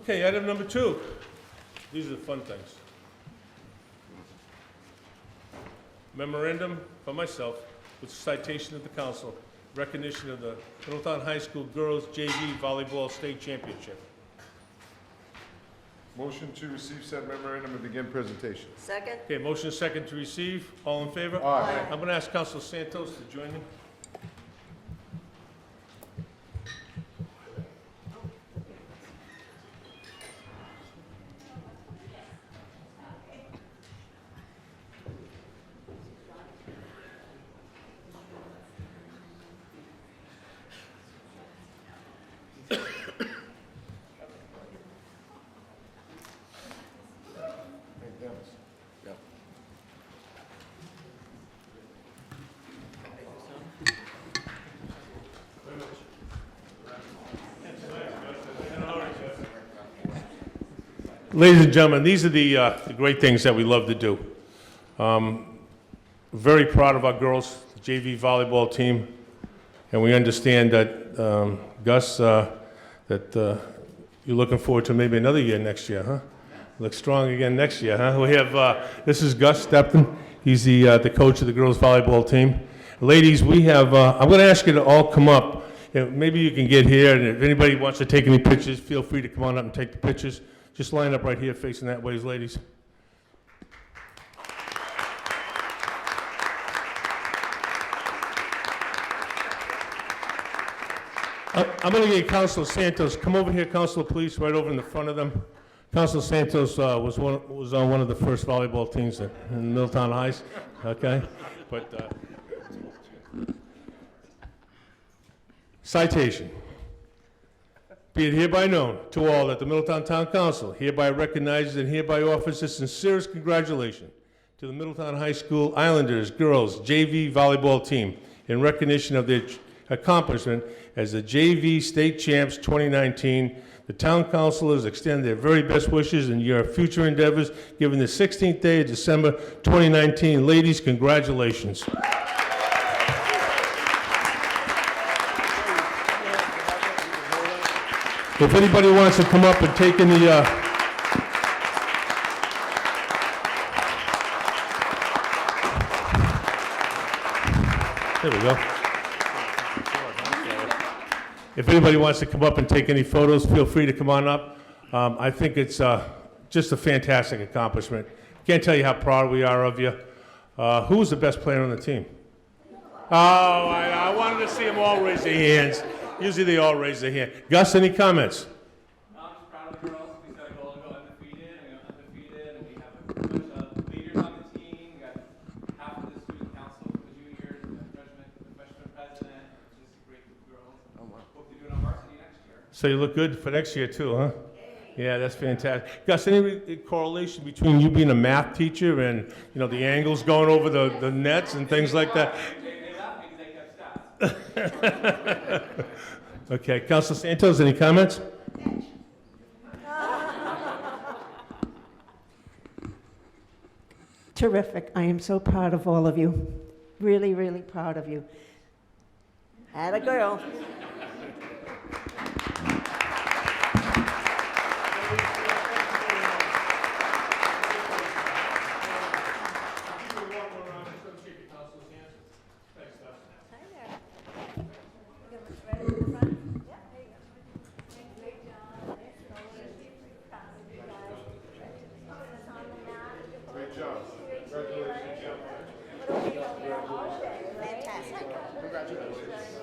Okay, item number 2. These are the fun things. Memorandum for myself with citation of the council, recognition of the Middletown High School Girls JV Volleyball State Championship. Motion to receive said memorandum and begin presentation. Second? Okay, motion second to receive. All in favor? Aye. I'm going to ask Council Santos to join me. Hey, Dennis. Ladies and gentlemen, these are the great things that we love to do. Very proud of our girls, the JV volleyball team, and we understand that, Gus, that you're looking forward to maybe another year next year, huh? Look strong again next year, huh? We have, this is Gus Stepton. He's the coach of the girls volleyball team. Ladies, we have, I'm going to ask you to all come up. Maybe you can get here, and if anybody wants to take any pictures, feel free to come on up and take the pictures. Just line up right here facing that way, ladies. I'm going to get Councilor Santos. Come over here, Councilor, please, right over in the front of them. Councilor Santos was on one of the first volleyball teams in Middletown Heights, okay? But, citation. Be it hereby known to all that the Middletown Town Council hereby recognizes and hereby offers its sincerest congratulations to the Middletown High School Islanders Girls JV Volleyball Team in recognition of their accomplishment as the JV State Champs 2019. The Town Councilors extend their very best wishes in your future endeavors, given the 16th day of December 2019. Ladies, congratulations. If anybody wants to come up and take in the, there we go. If anybody wants to come up and take any photos, feel free to come on up. I think it's just a fantastic accomplishment. Can't tell you how proud we are of you. Who was the best player on the team? Oh, I wanted to see them all raise their hands. Usually they all raise their hand. Gus, any comments? I'm just proud of the girls. We set a goal to go undefeated, and we have a bunch of leaders on the team. We got half of the student council for the juniors, and the freshman president. It's just a great group of girls. Hope to do it on varsity next year. So you look good for next year too, huh? Yeah, that's fantastic. Gus, any correlation between you being a math teacher and, you know, the angles going over the nets and things like that? They laugh because they kept stats. Okay, Councilor Santos, any comments? Terrific. I am so proud of all of you. Really, really proud of you. Atta girl.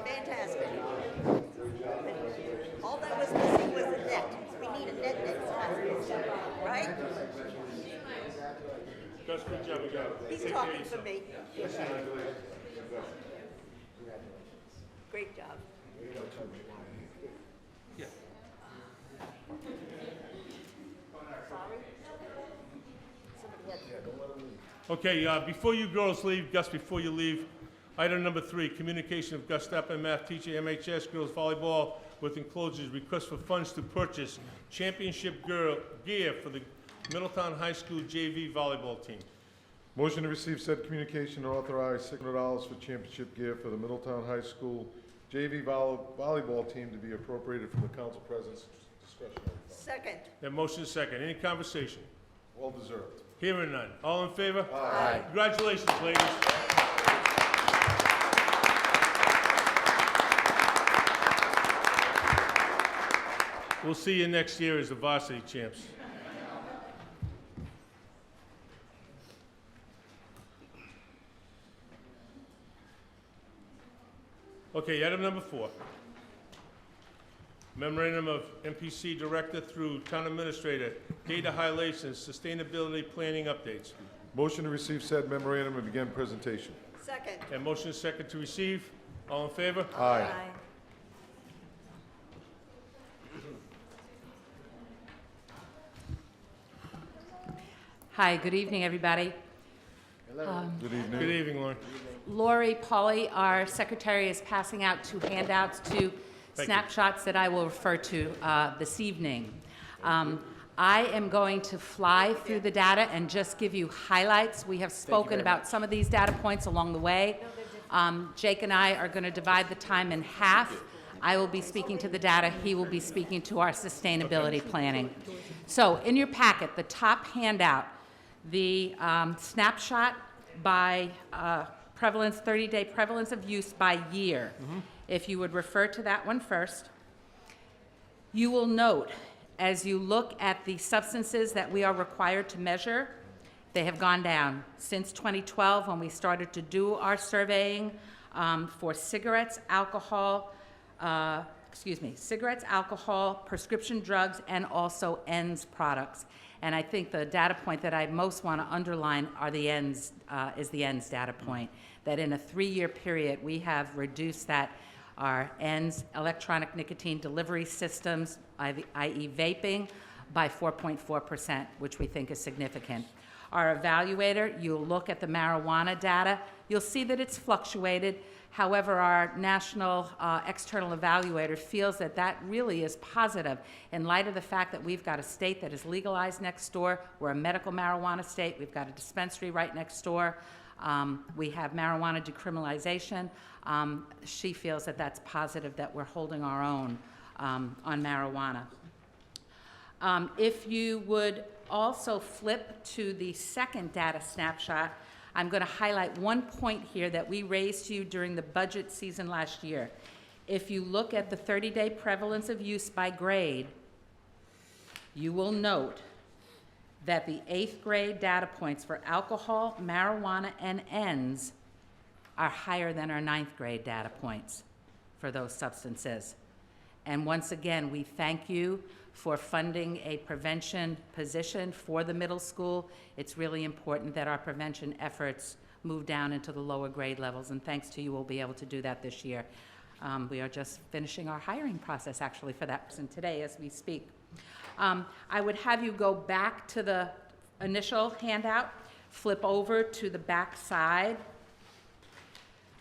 Fantastic. All that was missing was a net. We need a net next time. Right? Gus, good job, you got it. He's Take care of talking for yourself. me. Great job. Okay, before you girls leave, Gus, before you leave, item number 3, communication of Gus Stephan, math teacher, MHS girls volleyball with enclosures, request for funds to purchase championship girl gear for the Middletown High School JV volleyball team. Motion to receive said communication and authorize $600 for championship gear for the Middletown High School JV volleyball team to be appropriated from the council president's Second. That motion is second. Any conversation? Well deserved. Hearing none. All in favor? Aye. Congratulations, ladies. We'll see you next year as the varsity champs. Okay, item number 4. Memorandum of MPC Director through Town Administrator, data highlights and sustainability planning updates. Motion to receive said memorandum and begin presentation. Second. And motion is second to receive. All in favor? Aye. Hi, good evening, everybody. Good evening. Good evening, Lauren. Lori Pauley, our secretary, is passing out 2 handouts, 2 you. snapshots that I will refer to this evening. I am going to fly through the data and just give you highlights. We have spoken about some of these data points along the way. Jake and I are going to divide the time in half. I will be speaking to the data. He will be speaking to our sustainability planning. So in your packet, the top handout, the snapshot by prevalence, 30-day prevalence of use by year. If you would refer to that one first, you will note as you look at the substances that we are required to measure, they have gone down. Since 2012, when we started to do our surveying for cigarettes, alcohol, prescription drugs, and also ENDS products. And I think the data point that I most want to underline are the ENDS, is the ENDS data point, that in a 3-year period, we have reduced that, our ENDS, electronic nicotine delivery systems, i.e. vaping, by 4.4%, which we think is significant. Our evaluator, you'll look at the marijuana data, you'll see that it's fluctuated. However, our national external evaluator feels that that really is positive in light of the fact that we've got a state that is legalized next door. We're a medical marijuana state. We've got a dispensary right next door. We have marijuana decriminalization. She feels that that's positive, that we're holding our own on marijuana. If you would also flip to the second data snapshot, I'm going to highlight one point here that we raised to you during the budget season last year. If you look at the 30-day prevalence of use by grade, you will note that the 8th grade data points for alcohol, marijuana, and ENDS are higher than our 9th grade data points for those substances. And once again, we thank you for funding a prevention position for the middle school. It's really important that our prevention efforts move down into the lower grade levels, and thanks to you, we'll be able to do that this year. We are just finishing our hiring process, actually, for that person today as we speak. I would have you go back to the initial handout, flip over to the back side.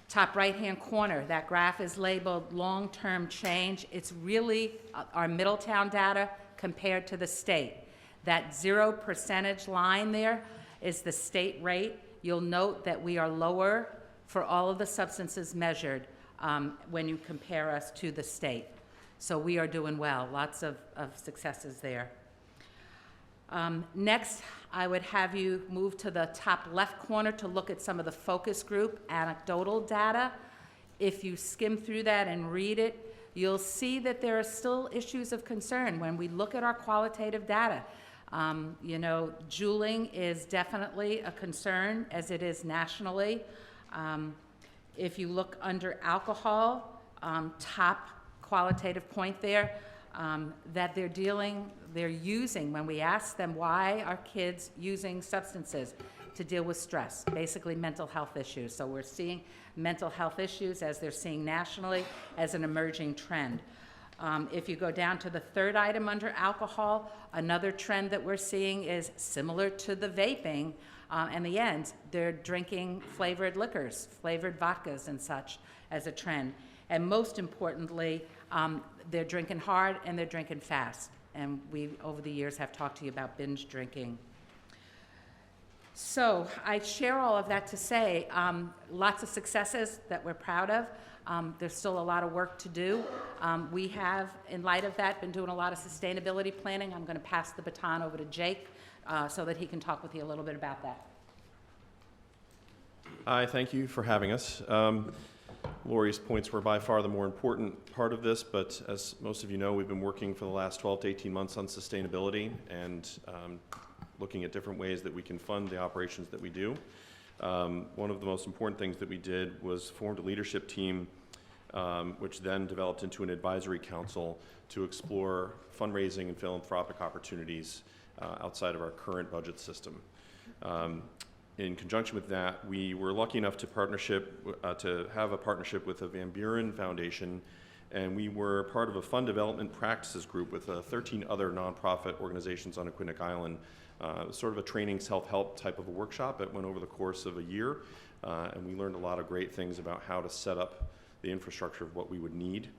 Top right-hand corner, that graph is labeled long-term change. It's really our Middletown data compared to the state. That 0% line there is the state rate. You'll note that we are lower for all of the substances measured when you compare us to the state. So we are doing well, lots of successes there. Next, I would have you move to the top left corner to look at some of the focus group anecdotal data. If you skim through that and read it, you'll see that there are still issues of concern when we look at our qualitative data. You know, juuling is definitely a concern, as it is nationally. If you look under alcohol, top qualitative point there, that they're using, when we ask them why are kids using substances, to deal with stress, basically mental health issues. So we're seeing mental health issues, as they're seeing nationally, as an emerging trend. If you go down to the third item under alcohol, another trend that we're seeing is similar to the vaping and the ENDS. They're drinking flavored liquors, flavored vodkas and such as a trend. And most importantly, they're drinking hard and they're drinking fast. And we, over the years, have talked to you about binge drinking. So I share all of that to say lots of successes that we're proud of. There's still a lot of work to do. We have, in light of that, been doing a lot of sustainability planning. I'm going to pass the baton over to Jake so that he can talk with you a little bit about that. Hi, thank you for having us. Lori's points were by far the more important part of this, but as most of you know, we've been working for the last 12 to 18 months on sustainability and looking at different ways that we can fund the operations that we do. One of the most important things that we did was formed a leadership team, which then developed into an advisory council to explore fundraising and philanthropic opportunities outside of our current budget system. In conjunction with that, we were lucky enough to have a partnership with the Van Buren Foundation, and we were part of a fund development practices group with 13 other nonprofit organizations on Aquidneck Island. It was sort of a training self-help type of a workshop that went over the course of a year, and we learned a lot of great things about how to set up the infrastructure of what we would need.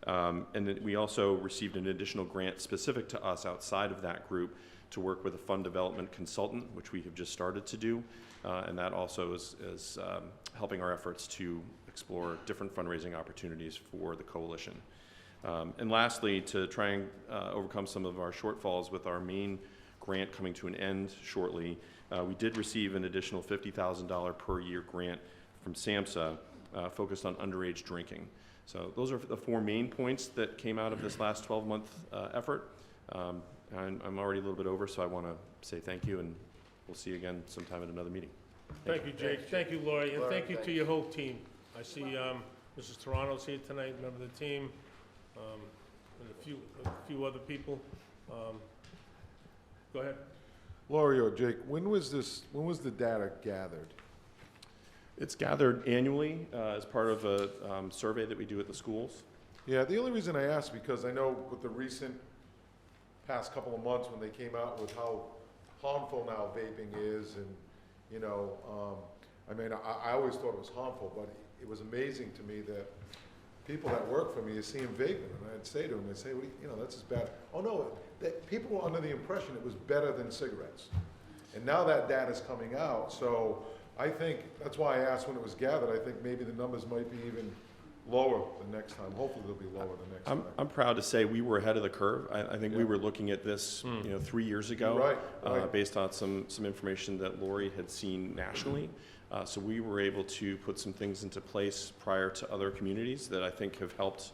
And then we also received an additional grant specific to us outside of that group to work with a fund development consultant, which we have just started to do, and that also is helping our efforts to explore different fundraising opportunities for the coalition. And lastly, to try and overcome some of our shortfalls with our main grant coming to an end shortly, we did receive an additional $50,000 per year grant from SAMHSA focused on underage drinking. So those are the four main points that came out of this last 12-month effort. And I'm already a little bit over, so I want to say thank you, and we'll see you again sometime at another meeting. Thank you, Jake. Thank you, Lori, and thank you to your whole team. I see Mrs. Toronto's here tonight, member of the team, and a few other people. Go ahead. Laurie or Jake, when was the data gathered? It's gathered annually as part of a survey that we do at the schools. Yeah, the only reason I ask, because I know with the recent past couple of months when they came out with how harmful now vaping is, and, you know, I mean, I always thought it was harmful, but it was amazing to me that people that work for me is seeing vaping, and I'd say to them, I'd say, well, you know, that's as bad. Oh, no, that people were under the impression it was better than cigarettes. And now that data's coming out, so I think, that's why I asked when it was gathered, I think maybe the numbers might be even lower the next time. Hopefully they'll be lower the next time. I'm proud to say we were ahead of the curve. I think we were looking at this, 3 years ago, Right. based on some information that Lori had seen nationally. So we were able to put some things into place prior to other communities that I think have helped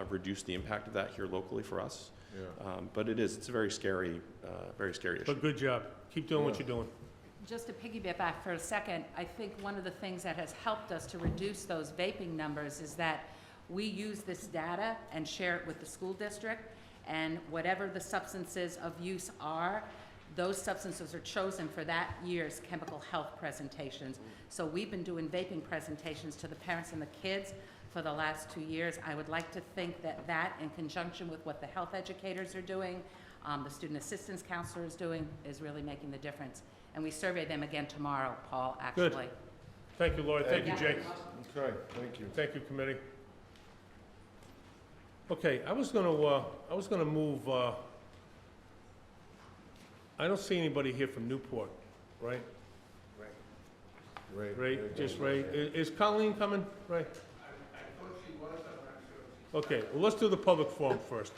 reduce the impact of that here locally for us. Yeah. But it's a very scary issue. But good job. Keep doing what you're doing. Just to piggyback back for a second, I think one of the things that has helped us to reduce those vaping numbers is that we use this data and share it with the school district, and whatever the substances of use are, those substances are chosen for that year's chemical health presentations. So we've been doing vaping presentations to the parents and the kids for the last 2 years. I would like to think that in conjunction with what the health educators are doing, the student assistance counselor is doing, is really making the difference. And we survey them again tomorrow, Paul, actually. Good. Thank you, Lori. Thank you, Jake. Okay, thank you. Thank you, committee. Okay, I was gonna move, I don't see anybody here from Newport, right? Ray. Ray, just Ray. Is Colleen coming, Ray? Okay, well, let's do the public forum first.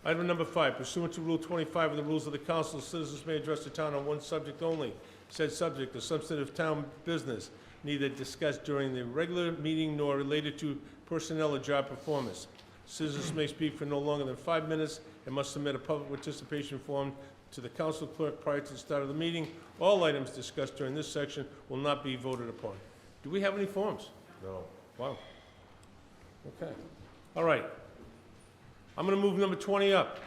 Item number 5, pursuant to Rule 25 of the Rules of the Council, citizens may address the town on one subject only. Said subject, a substantive town business, neither discussed during the regular meeting nor related to personnel or job performance. Citizens may speak for no longer than 5 minutes and must submit a public participation form to the council clerk prior to the start of the meeting. All items discussed during this section will not be voted upon. Do we have any forms? No. Wow. Okay. All right. I'm going to move number 20 up.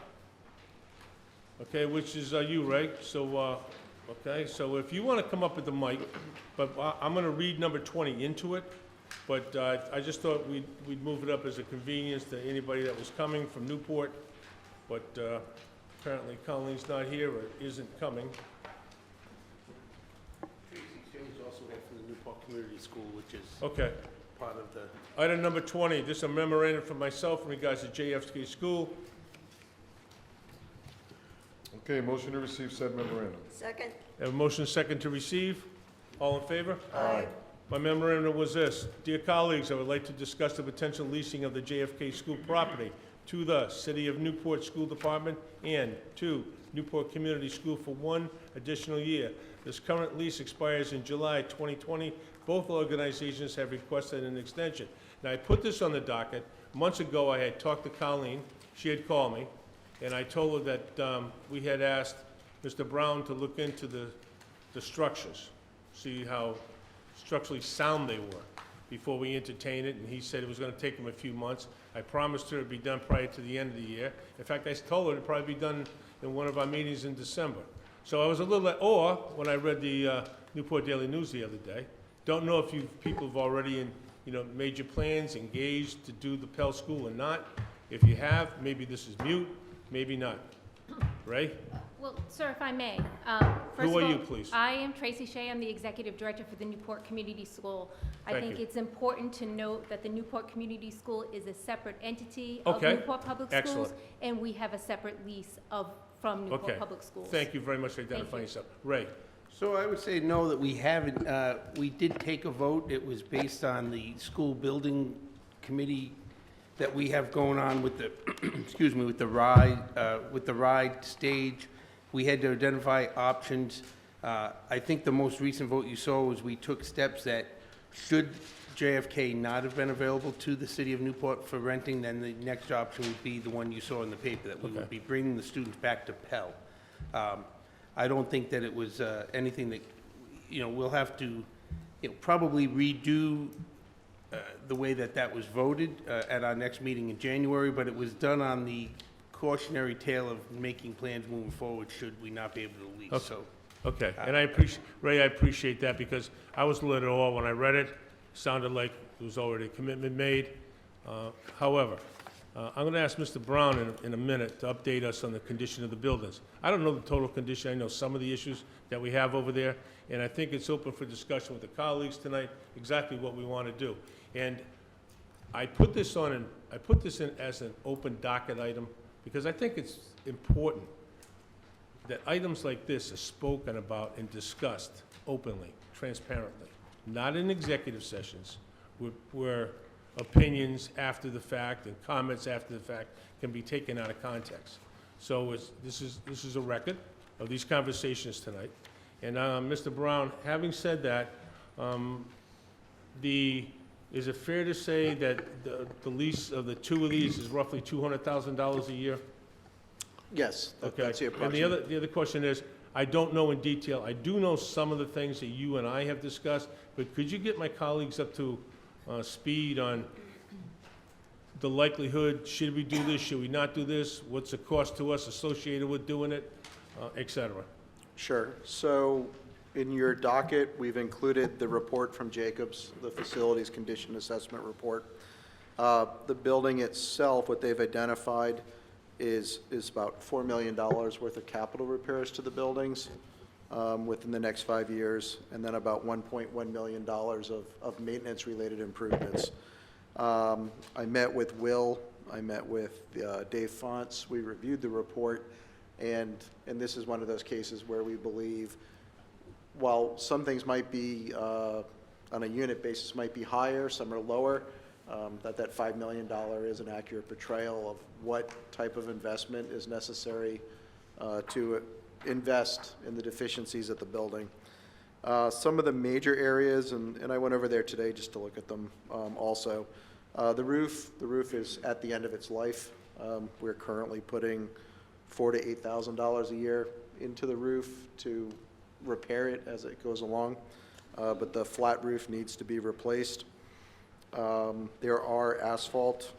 Okay, which is you, Ray. So, okay, so if you want to come up with the mic, but I'm going to read number 20 into it. But I just thought we'd move it up as a convenience to anybody that was coming from Newport. But apparently Colleen's not here or isn't coming. Tracy Shane's also here from the Newport Community School, which is Okay. part of the... Item number 20, this is a memorandum from myself in regards to JFK School. Okay, motion to receive said memorandum. Second? Have a motion second to receive. All in favor? Aye. My memorandum was this: Dear colleagues, I would like to discuss the potential leasing of the JFK School property to the City of Newport School Department and to Newport Community School for 1 additional year. This current lease expires in July 2020. Both organizations have requested an extension. Now, I put this on the docket. Months ago, I had talked to Colleen. She had called me, and I told her that we had asked Mr. Brown to look into the structures, see how structurally sound they were before we entertain it, and he said it was going to take him a few months. I promised her it'd be done prior to the end of the year. In fact, I told her it'd probably be done in one of our meetings in December. So I was a little at awe when I read the Newport Daily News the other day. Don't know if people have already made your plans, engaged to do the Pell School or not. If you have, maybe this is mute, maybe not. Ray? Well, sir, if I may, Who are you, please? I am Tracy Shea. I'm the Executive Director for the Newport Community School. I Thank think you. it's important to note that the Newport Community School is a separate entity of Okay. Newport Public Excellent. Schools, and we have a separate lease from Newport Okay. Public Schools. Thank you very much for identifying yourself. Ray? So I would say no, that we haven't, we did take a vote. It was based on the school building committee that we have going on with the, excuse me, with the ride stage. We had to identify options. I think the most recent vote you saw was we took steps that should JFK not have been available to the city of Newport for renting, then the next option would be the one you saw in the paper, that we Okay. would be bringing the students back to Pell. I don't think that it was anything that, we'll have to, probably redo the way that was voted at our next meeting in January, but it was done on the cautionary tale of making plans moving forward should we not be able to lease, Okay. so. Okay, and Ray, I appreciate that, because I was a little awe when I read it. Sounded like there was already a commitment made. However, I'm going to ask Mr. Brown in a minute to update us on the condition of the buildings. I don't know the total condition. I know some of the issues that we have over there, and I think it's open for discussion with the colleagues tonight, exactly what we want to do. And I put this in as an open docket item because I think it's important that items like this are spoken about and discussed openly, transparently, not in executive sessions where opinions after the fact and comments after the fact can be taken out of context. So this is a record of these conversations tonight. And Mr. Brown, having said that, is it fair to say that the lease of the two of these is roughly $200,000 a year? Yes, Okay. that's the And approximate. the other question is, I don't know in detail, I do know some of the things that you and I have discussed, but could you get my colleagues up to speed on the likelihood, should we do this, should we not do this, what's the cost to us associated with doing it, et cetera? Sure. So in your docket, we've included the report from Jacobs, the Facilities Condition Assessment Report. The building itself, what they've identified is about $4 million worth of capital repairs to the buildings within the next 5 years, and then about $1.1 million of maintenance-related improvements. I met with Will, I met with Dave Fonts, we reviewed the report, and this is one of those cases where we believe, while some things might be, on a unit basis, might be higher, some are lower, that $5 million is an accurate portrayal of what type of investment is necessary to invest in the deficiencies at the building. Some of the major areas, and I went over there today just to look at them also. The roof is at the end of its life. We're currently putting $4,000 to $8,000 a year into the roof to repair it as it goes along, but the flat roof needs to be replaced. There are asphalt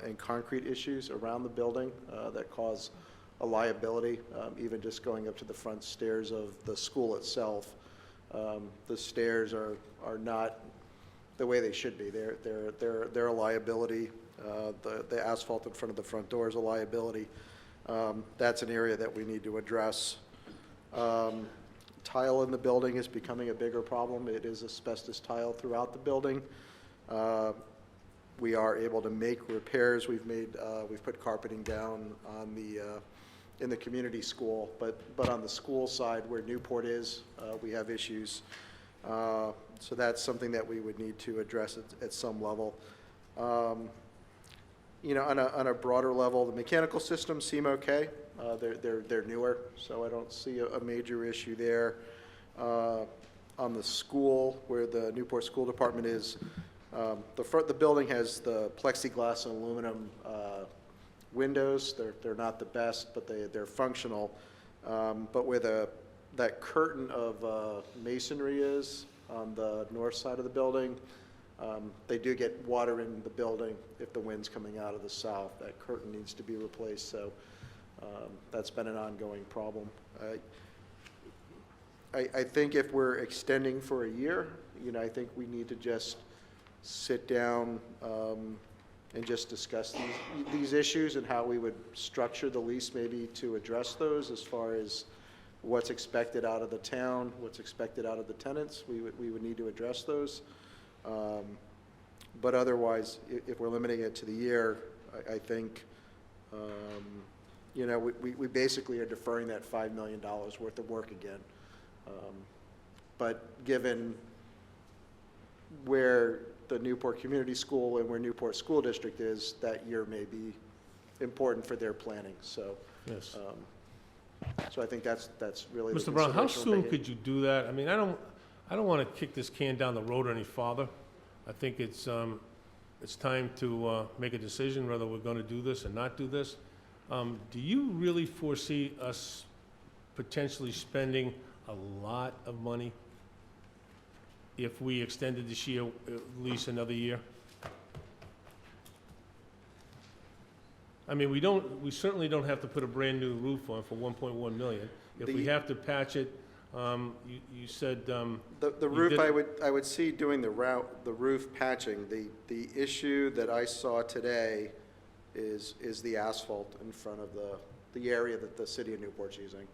and concrete issues around the building that cause a liability, even just going up to the front stairs of the school itself. The stairs are not the way they should be. They're a liability. The asphalt in front of the front door is a liability. That's an area that we need to address. Tile in the building is becoming a bigger problem. It is asbestos tile throughout the building. We are able to make repairs. We've put carpeting down on in the community school, but on the school side where Newport is, we have issues. So that's something that we would need to address at some level. You know, on a broader level, the mechanical systems seem okay. They're newer, so I don't see a major issue there. On the school, where the Newport School Department is, the building has the plexiglass and aluminum windows. They're not the best, but they're functional. But where that curtain of masonry is on the north side of the building, they do get water in the building if the wind's coming out of the south. That curtain needs to be replaced, so that's been an ongoing problem. I think if we're extending for a year, you know, I think we need to just sit down and just discuss these issues and how we would structure the lease maybe to address those as far as what's expected out of the town, what's expected out of the tenants. We would need to address those. But otherwise, if we're limiting it to the year, I think, you know, we basically are deferring that $5 million worth of work again. But given where the Newport Community School and where Newport School District is, that year may be important for their planning, so. Yes. So I think that's really the Mr. Brown, how consideration we're soon making. could you do that? I mean, I don't want to kick this can down the road any farther. I think it's time to make a decision whether we're going to do this or not do this. Do you really foresee us potentially spending a lot of money if we extended this year at least another year? I mean, we certainly don't have to put a brand-new roof on for 1.1 million. If we have to patch it, you said, The you roof, did- I would see doing the roof patching. The issue that I saw today is the asphalt in front of the area that the city of Newport's using.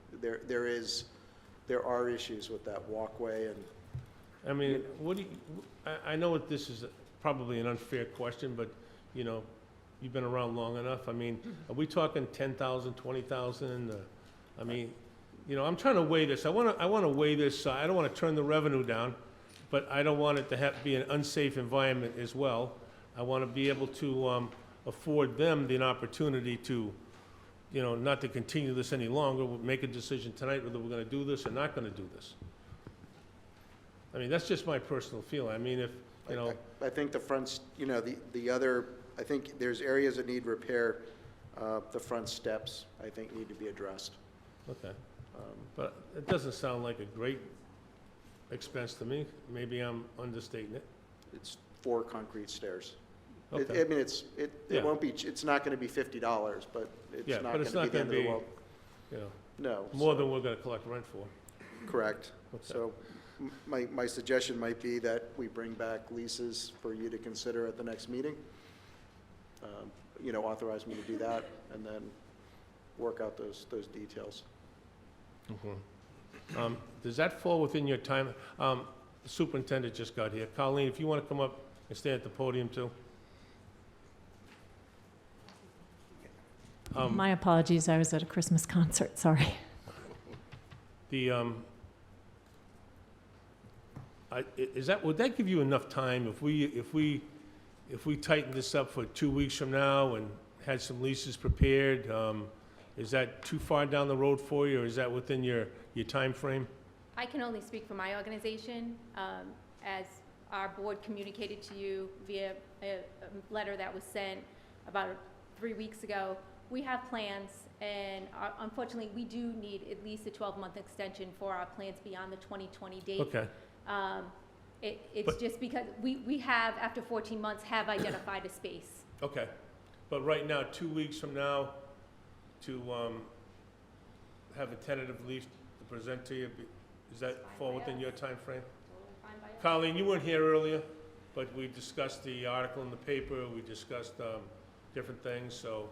There are issues with that walkway, and I mean, what do you, I know this is probably an unfair question, but, you know, you've been around long enough. I mean, are we talking 10,000, 20,000? I mean, you know, I'm trying to weigh this. I want to weigh this. I don't want to turn the revenue down, but I don't want it to be an unsafe environment as well. I want to be able to afford them the opportunity to, you know, not to continue this any longer. We'll make a decision tonight whether we're going to do this or not going to do this. I mean, that's just my personal feeling. I mean, if, you know, I think the fronts, you know, the other, I think there's areas that need repair. The front steps, I think, need to be addressed. okay. But it doesn't sound like a great expense to me. Maybe I'm understating it. It's 4 concrete stairs. Okay. I mean, it Yeah. won't be, it's not going to be $50, but it's Yeah, not but going it's to be not the going end to of the be, world. you know, No. more so- than we're going to collect rent for. Correct. Okay. So my suggestion might be that we bring back leases for you to consider at the next meeting. You know, authorize me to do that, and then work out those details. Mhm. Does that fall within your time? The superintendent just got here. Colleen, if you want to come up and stand at the podium too. My apologies, I was at a Christmas concert, sorry. Would that give you enough time if we tighten this up for 2 weeks from now and had some leases prepared? Is that too far down the road for you, or is that within your time frame? I can only speak for my organization. As our board communicated to you via a letter that was sent about 3 weeks ago, we have plans, and unfortunately, we do need at least a 12-month extension for our plans beyond the 2020 date. Okay. It's But- just because we have, after 14 months, have identified a space. Okay, but right now, 2 weeks from now, to have a tentative lease to present to you, does that fall within your time frame? Fine by us. Colleen, you weren't here earlier, but we discussed the article in the paper, we discussed different things, so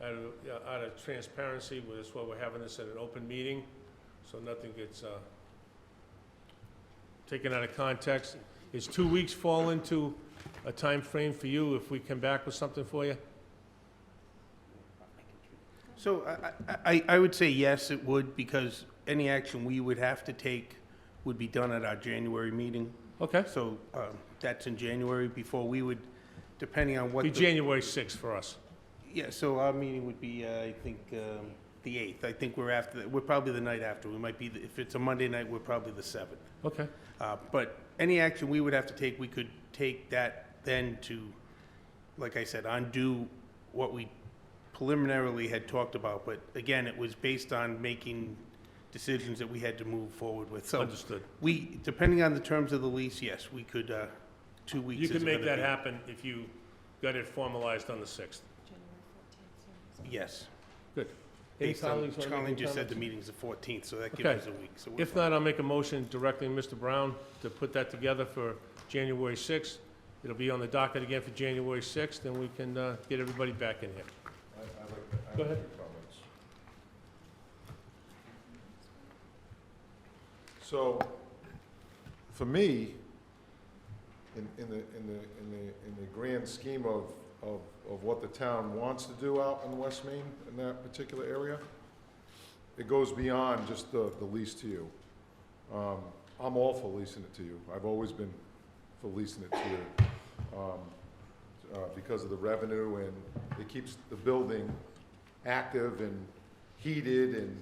out of transparency, that's why we're having this at an open meeting, so nothing gets taken out of context. Is 2 weeks fall into a time frame for you if we come back with something for you? So I would say yes, it would, because any action we would have to take would be done at our January meeting. Okay. So that's in January before we would, depending on what. Be the- January 6th for us. Yeah, so our meeting would be, I think, the 8th. I think we're after, we're probably the night after. We might be, if it's a Monday night, we're probably the 7th. Okay. But any action we would have to take, we could take that then to, like I said, undo what we preliminarily had talked about. But again, it was based on making decisions that we had to move forward with. So Understood. we, depending on the terms of the lease, yes, we could, 2 weeks You is can make gonna that be- happen if you got it formalized on the 6th. Yes. Good. Any Based on, colleagues wanna make Colleen any just said comments? the meeting's the 14th, so that Okay. gives us a week. So we're If not, I'll make a motion directing Mr. Brown to put that together for January 6th. It'll be on the docket again for January 6th, and we can get everybody back in here. Go ahead. So, for me, in the grand scheme of what the town wants to do out in West Main in that particular area, it goes beyond just the lease to you. I'm all for leasing it to you. I've always been for leasing it to you, because of the revenue, and it keeps the building active and heated and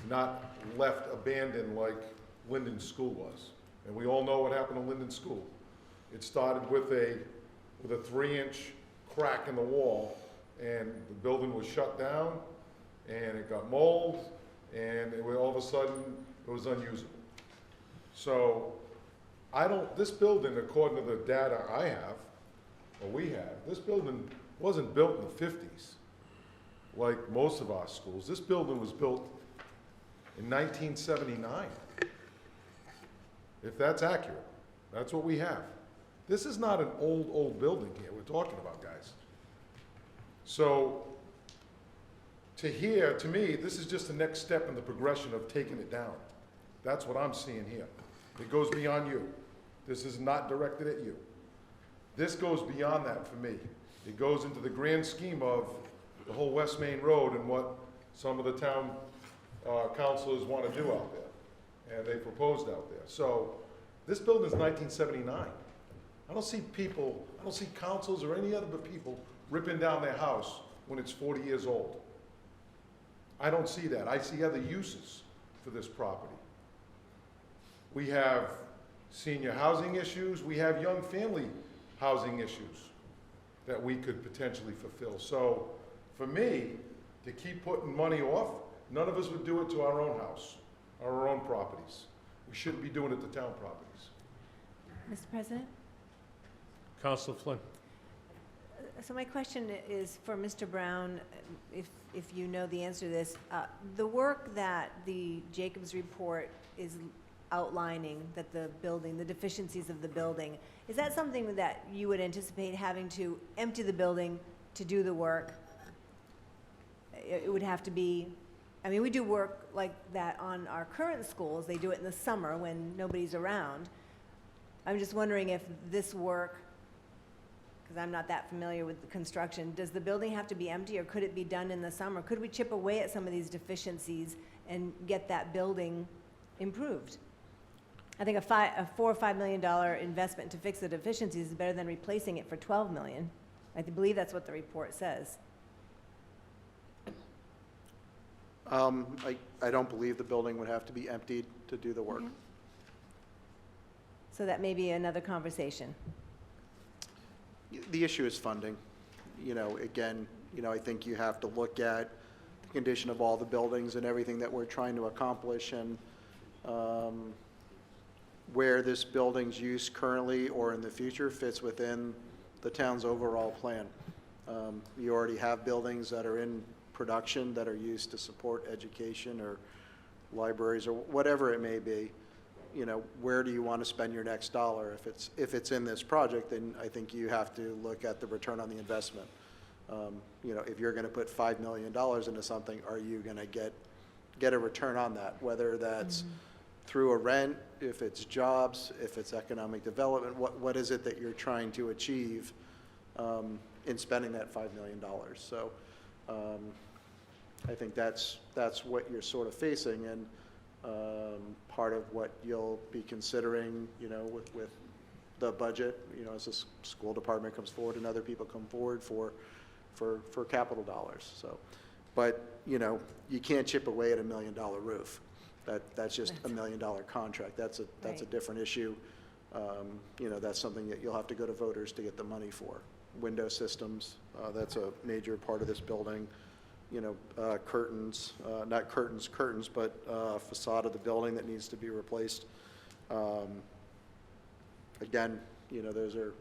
not left abandoned like Linden School was. And we all know what happened to Linden School. It started with a 3-inch crack in the wall, and the building was shut down, and it got mold, and all of a sudden, it was unusable. So, this building, according to the data I have, or we have, this building wasn't built in the 50s, like most of our schools. This building was built in 1979. If that's accurate, that's what we have. This is not an old building here we're talking about, guys. So, to me, this is just the next step in the progression of taking it down. That's what I'm seeing here. It goes beyond you. This is not directed at you. This goes beyond that for me. It goes into the grand scheme of the whole West Main Road and what some of the town councilors want to do out there, and they proposed out there. So, this building's 1979. I don't see councils or any other people ripping down their house when it's 40 years old. I don't see that. I see other uses for this property. We have senior housing issues, we have young family housing issues that we could potentially fulfill. So, for me, to keep putting money off, none of us would do it to our own house, our own properties. We shouldn't be doing it to town properties. Mr. President? Councilor Flynn. So my question is for Mr. Brown, if you know the answer to this. The work that the Jacobs report is outlining, that the building, the deficiencies of the building, is that something that you would anticipate having to empty the building to do the work? It would have to be, I mean, we do work like that on our current schools. They do it in the summer when nobody's around. I'm just wondering if this work, because I'm not that familiar with the construction, does the building have to be empty, or could it be done in the summer? Could we chip away at some of these deficiencies and get that building improved? I think a $4 or $5 million investment to fix the deficiencies is better than replacing it for $12 million. I believe that's what the report says. I don't believe the building would have to be emptied to do the work. Okay. So that may be another conversation. The issue is funding. Again, I think you have to look at the condition of all the buildings and everything that we're trying to accomplish, and where this building's use currently or in the future fits within the town's overall plan. You already have buildings that are in production that are used to support education or libraries or whatever it may be. Where do you want to spend your next dollar? If it's in this project, then I think you have to look at the return on the investment. If you're going to put $5 million into something, are you going to get a return on that? Whether that's through a rent, if it's jobs, if it's economic development, what is it that you're trying to achieve in spending that $5 million? So I think that's what you're sort of facing, and part of what you'll be considering, with the budget, as the school department comes forward and other people come forward for capital dollars, so. But, you can't chip away at $1 million roof. That's just a $1 million contract. That's a Right. different issue. That's something that you'll have to go to voters to get the money for. Window systems, that's a major part of this building. Curtains, not curtains, but facade of the building that needs to be replaced. Again, those are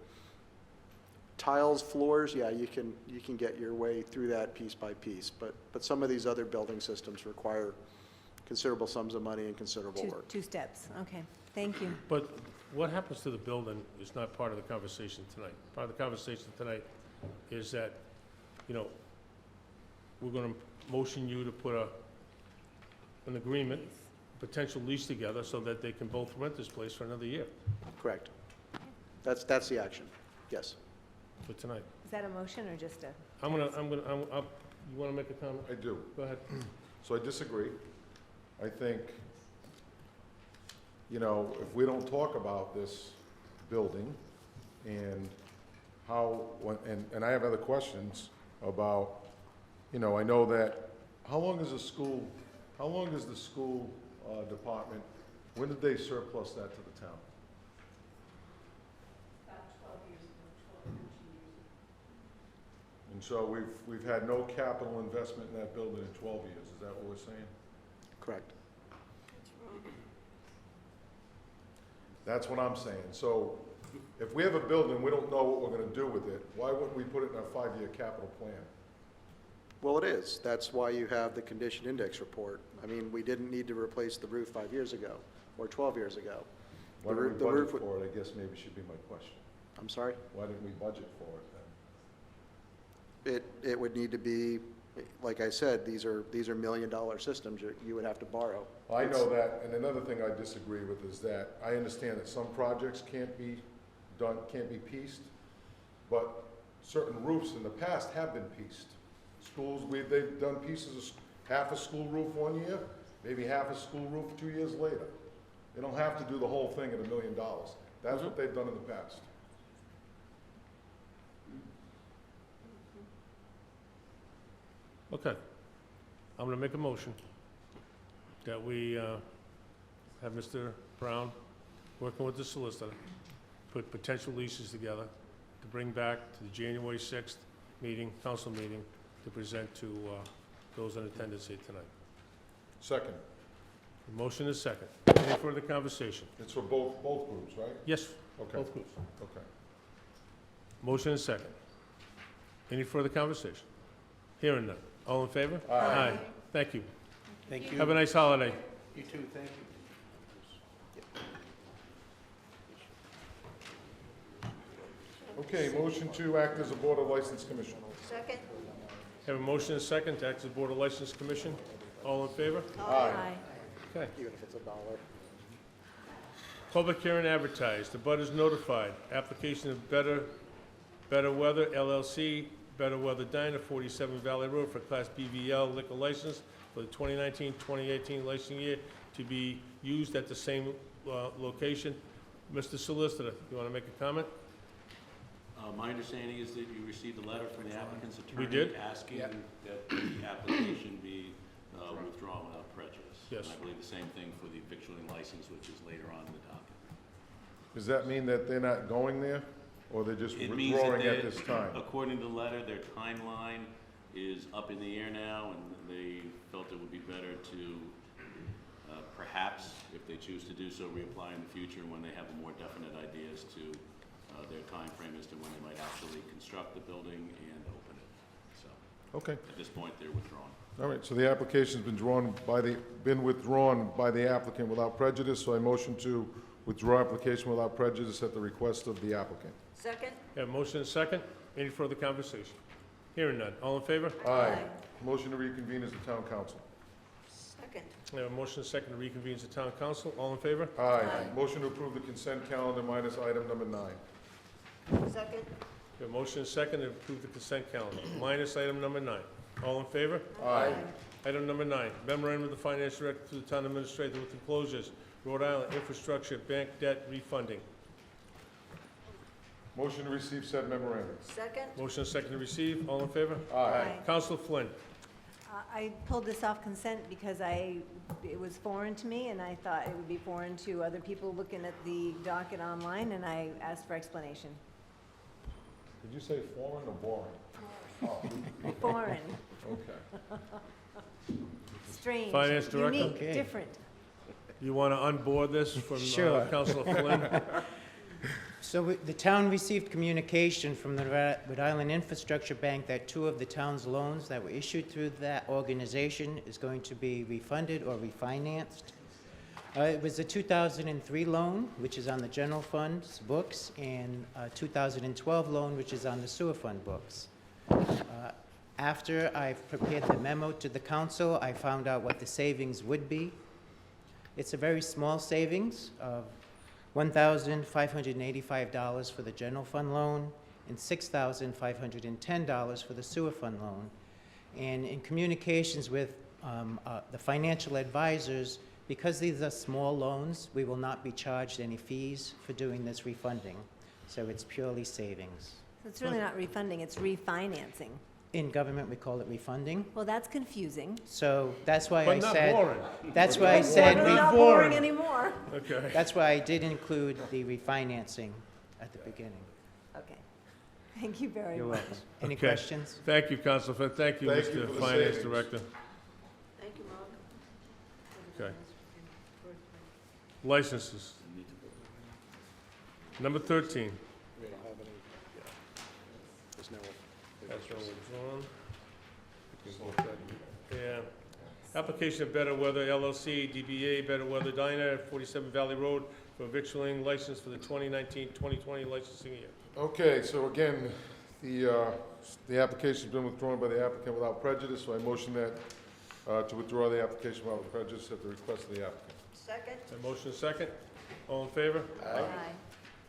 tiles, floors, yeah, you can get your way through that piece by piece, but some of these other building systems require considerable sums of money and considerable work. Two steps, okay, thank you. But what happens to the building is not part of the conversation tonight. Part of the conversation tonight is that, we're gonna motion you to put an agreement, potential lease together, so that they can both rent this place for another year, Correct. That's the action, yes. for tonight. Is that a motion or just a? You wanna make a comment? I do. Go ahead. So I disagree. I think, if we don't talk about this building and and I have other questions about, I know that, how long is the school department, when did they surplus that to the town? About 12 years ago, 12 years. And so we've had no capital investment in that building in 12 years, is that what we're saying? Correct. That's what I'm saying. So if we have a building, we don't know what we're gonna do with it, why wouldn't we put it in our 5-year capital plan? Well, it is. That's why you have the condition index report. I mean, we didn't need to replace the roof 5 years ago or 12 years ago. Why The didn't we roo- the budget roof for it, I guess maybe should be my question. I'm sorry? Why didn't we budget for it then? It would need to be, like I said, these are $1 million systems you would have to borrow. I know that, and another thing I disagree with is that I understand that some projects can't be pieced, but certain roofs in the past have been pieced. Schools, they've done pieces of half a school roof 1 year, maybe half a school roof 2 years later. They don't have to do the whole thing at $1 million. That's what they've done in the past. Okay. I'm gonna make a motion that we have Mr. Brown working with the solicitor, put potential leases together to bring back to the January 6th council meeting, to present to those in attendance here tonight. Second, The motion is second. Any further conversation? it's for both groups, right? Yes, Okay, both groups. okay. Motion is second. Any further conversation? Hearing none. All in favor? Aye. Thank you. Thank you. Have a nice holiday. You too, thank you. Okay, motion to act as a Board of License Commission. Second? Have a motion and a second to act as Board of License Commission. All in favor? Aye. Okay. Even if it's $1. Public hearing advertised. The butters notified. Application of Better Weather LLC, Better Weather Diner, 47 Valley Road for Class BVL liquor license for the 2019-2018 licensing year to be used at the same location. Mr. Solicitor, you want to make a comment? My understanding is that you received a letter from the applicant's attorney. We did? Asking that the application be withdrawn without prejudice. Yes. And I believe the same thing for the victualling license, which is later on in the docket. Does that mean that they're not going there, or they're just It means that withdrawing at this time? according to the letter, their timeline is up in the air now, and they felt it would be better to perhaps, if they choose to do so, reapply in the future when they have a more definite idea as to their time frame as to when they might actually construct the building and open it. So Okay, at this point, they're withdrawing. all right, so the application's been withdrawn by the applicant without prejudice, so I motion to withdraw application without prejudice at the request of the applicant. Second? Have a motion and a second. Any further conversation? Hearing none. All in favor? Aye. Motion to reconvene as the town council. Second. We have a motion and a second to reconvene as the town council. All in favor? Aye. Motion to approve the consent calendar minus item number 9. Second? We have a motion and a second to approve the consent calendar, minus item number 9. All in favor? Aye. Item number 9, memorandum of the finance director to the town administrator with enclosures, Rhode Island Infrastructure Bank debt refunding. Motion to receive said memorandum. Second? Motion and second to receive. All in favor? Aye. Counselor Flynn. I pulled this off consent because it was foreign to me, and I thought it would be foreign to other people looking at the docket online, and I asked for explanation. Did you say foreign or boring? Foreign, Okay. strange, Finance Director? unique, Okay. different. You want to unboard this from Sure. Counselor Flynn? So the town received communication from the Rhode Island Infrastructure Bank that 2 of the town's loans that were issued through that organization is going to be refunded or refinanced. It was a 2003 loan, which is on the general fund's books, and a 2012 loan, which is on the sewer fund books. After I've prepared the memo to the council, I found out what the savings would be. It's a very small savings of $1,585 for the general fund loan and $6,510 for the sewer fund loan. And in communications with the financial advisors, because these are small loans, we will not be charged any fees for doing this refunding. So it's purely savings. So it's really not refunding, it's refinancing. In government, we call it refunding. Well, that's confusing. So that's why I But not said, boring. that's why I said, Definitely not boring. boring anymore. Okay. that's why I did include the refinancing at the beginning. Okay. Thank you very You're much. welcome. Any Okay. questions? Thank you, Counselor Flynn. Thank you, Thank you Mr. for the Finance savings. Director. Thank you, Mark. Okay. Licenses. Number 13. We don't have any, there's no. That's all withdrawn. Yeah. Application of Better Weather LLC, DBA Better Weather Diner, 47 Valley Road, for victualling license for the 2019-2020 licensing year. Okay, so again, the application's been withdrawn by the applicant without prejudice, so I motion that, to withdraw the application without prejudice at the request of the applicant. Second? A motion and second. All in favor? Aye.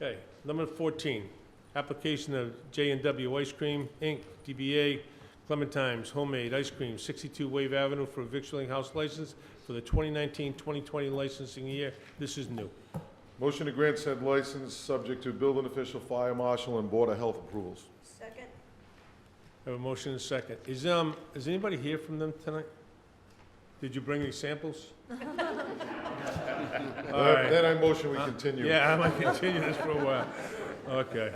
Okay. Number 14, application of J&W Ice Cream, Inc., DBA Clementine's Homemade Ice Cream, 62 Wave Avenue, for a victualling house license for the 2019-2020 licensing year. This is new. Motion to grant said license, subject to building official, fire marshal, and board of health approvals. Second? I have a motion and a second. Is anybody here from them tonight? Did you bring any samples? All right. Then I motion we continue. Yeah, I might continue this for a while. Okay.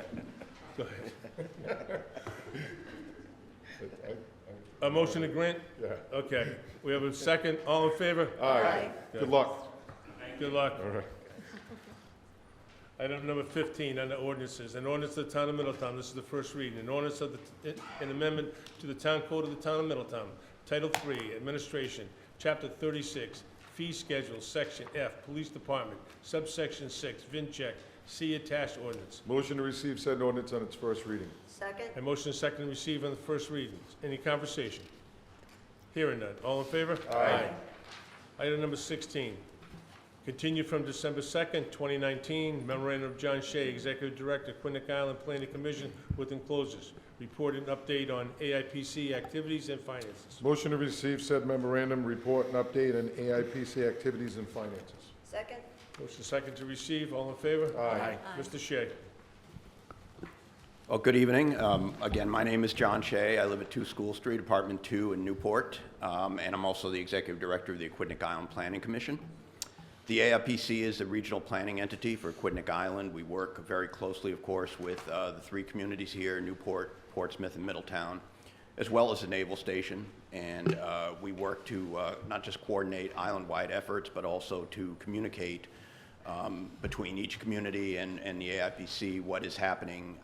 Go ahead. A motion to grant? Yeah. Okay. We have a second. All in favor? Aye. Good luck. Good luck. All right. Item number 15, under ordinances. An ordinance of the Town of Middletown. This is the first reading. An ordinance of an amendment to the Town Code of the Town of Middletown. Title III, Administration, Chapter 36, Fee Schedule, Section F, Police Department, Subsection 6, VIN Check, see attached ordinance. Motion to receive said ordinance on its first reading. Second? A motion is second to receive on the first readings. Any conversation? Hearing none. All in favor? Aye. Item number 16, continue from December 2nd, 2019, memorandum of John Shea, Executive Director, Quinnipiac Island Planning Commission, with enclosures. Report and update on AIPC activities and finances. Motion to receive said memorandum, report, and update on AIPC activities and finances. Second? Motion second to receive. All in favor? Aye. Mr. Shea. Well, good evening. Again, my name is John Shea. I live at 2 School Street, Apartment 2 in Newport, and I'm also the Executive Director of the Aquidneck Island Planning Commission. The AIPC is the regional planning entity for Aquidneck Island. We work very closely, of course, with the 3 communities here, Newport, Portsmouth, and Middletown, as well as the Naval Station. And we work to not just coordinate island-wide efforts, but also to communicate between each community and the AIPC what is happening,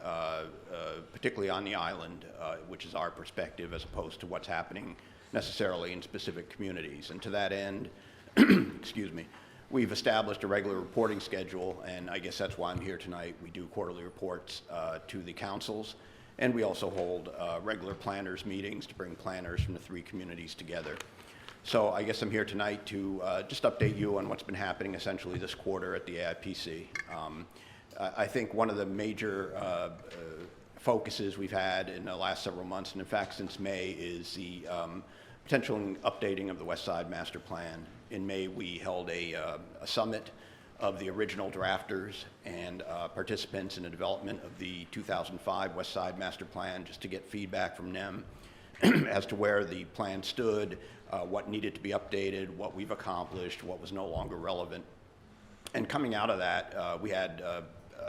particularly on the island, which is our perspective as opposed to what's happening necessarily in specific communities. And to that end, excuse me, we've established a regular reporting schedule, and I guess that's why I'm here tonight. We do quarterly reports to the councils, and we also hold regular planners meetings to bring planners from the 3 communities together. So I guess I'm here tonight to just update you on what's been happening essentially this quarter at the AIPC. I think one of the major focuses we've had in the last several months, and in fact since May, is the potential updating of the West Side Master Plan. In May, we held a summit of the original drafters and participants in the development of the 2005 West Side Master Plan, just to get feedback from them as to where the plan stood, what needed to be updated, what we've accomplished, what was no longer relevant. And coming out of that, we had,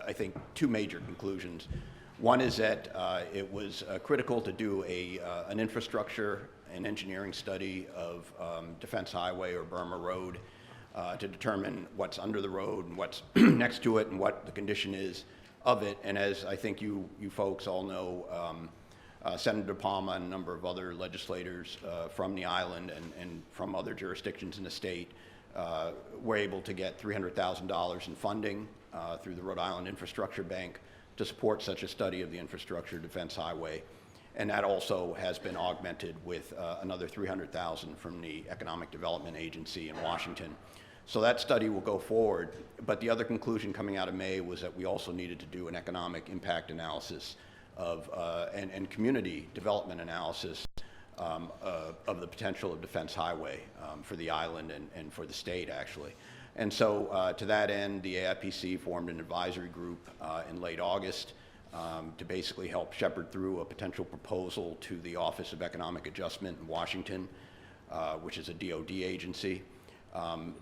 I think, two major conclusions. One is that it was critical to do an infrastructure and engineering study of Defense Highway or Burma Road to determine what's under the road and what's next to it and what the condition is of it. And as I think you folks all know, Senator Palma and a number of other legislators from the island and from other jurisdictions in the state were able to get $300,000 in funding through the Rhode Island Infrastructure Bank to support such a study of the infrastructure Defense Highway. And that also has been augmented with another $300,000 from the Economic Development Agency in Washington. So that study will go forward. But the other conclusion coming out of May was that we also needed to do an economic impact analysis of and community development analysis of the potential of Defense Highway for the island and for the state, actually. And so to that end, the AIPC formed an advisory group in late August to basically help shepherd through a potential proposal to the Office of Economic Adjustment in Washington, which is a DOD agency,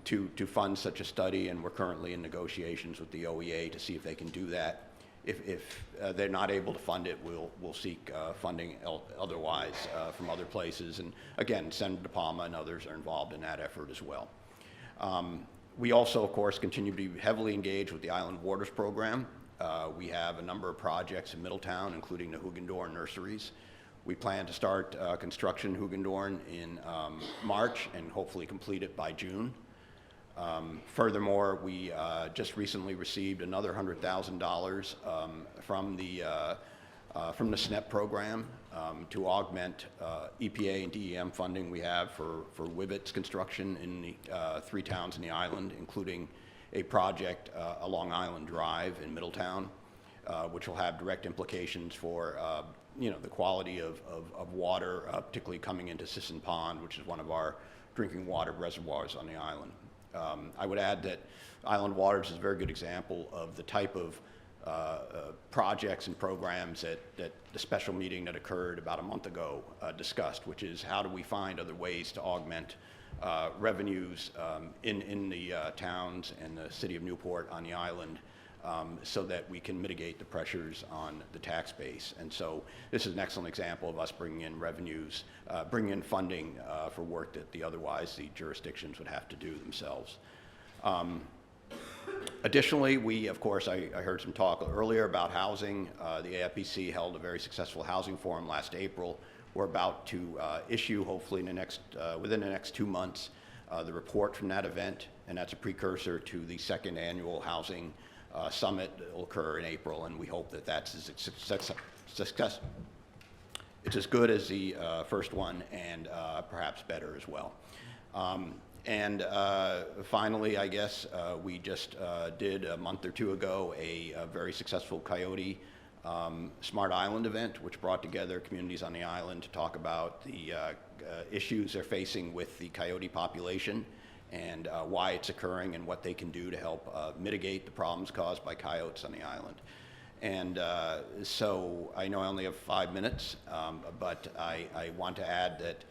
to fund such a study. And we're currently in negotiations with the OEA to see if they can do that. If they're not able to fund it, we'll seek funding otherwise from other places. And again, Senator Palma and others are involved in that effort as well. We also, of course, continue to be heavily engaged with the Island Waters Program. We have a number of projects in Middletown, including the Hugendorn nurseries. We plan to start construction in Hugendorn in March and hopefully complete it by June. Furthermore, we just recently received another $100,000 from the SNEP program to augment EPA and DEM funding we have for Wibbits construction in the 3 towns in the island, including a project along Island Drive in Middletown, which will have direct implications for the quality of water, particularly coming into Sisson Pond, which is one of our drinking water reservoirs on the island. I would add that Island Waters is a very good example of the type of projects and programs that the special meeting that occurred about a month ago discussed, which is how do we find other ways to augment revenues in the towns and the city of Newport on the island so that we can mitigate the pressures on the tax base. And so this is an excellent example of us bringing in revenues, bringing in funding for work that otherwise the jurisdictions would have to do themselves. Additionally, we, of course, I heard some talk earlier about housing. The AIPC held a very successful housing forum last April. We're about to issue, hopefully within the next 2 months, the report from that event, and that's a precursor to the second annual housing summit that will occur in April, and we hope that that's it's as good as the first one and perhaps better as well. And finally, I guess, we just did a month or 2 ago a very successful Coyote Smart Island event, which brought together communities on the island to talk about the issues they're facing with the coyote population and why it's occurring and what they can do to help mitigate the problems caused by coyotes on the island. And so I know I only have 5 minutes, but I want to add that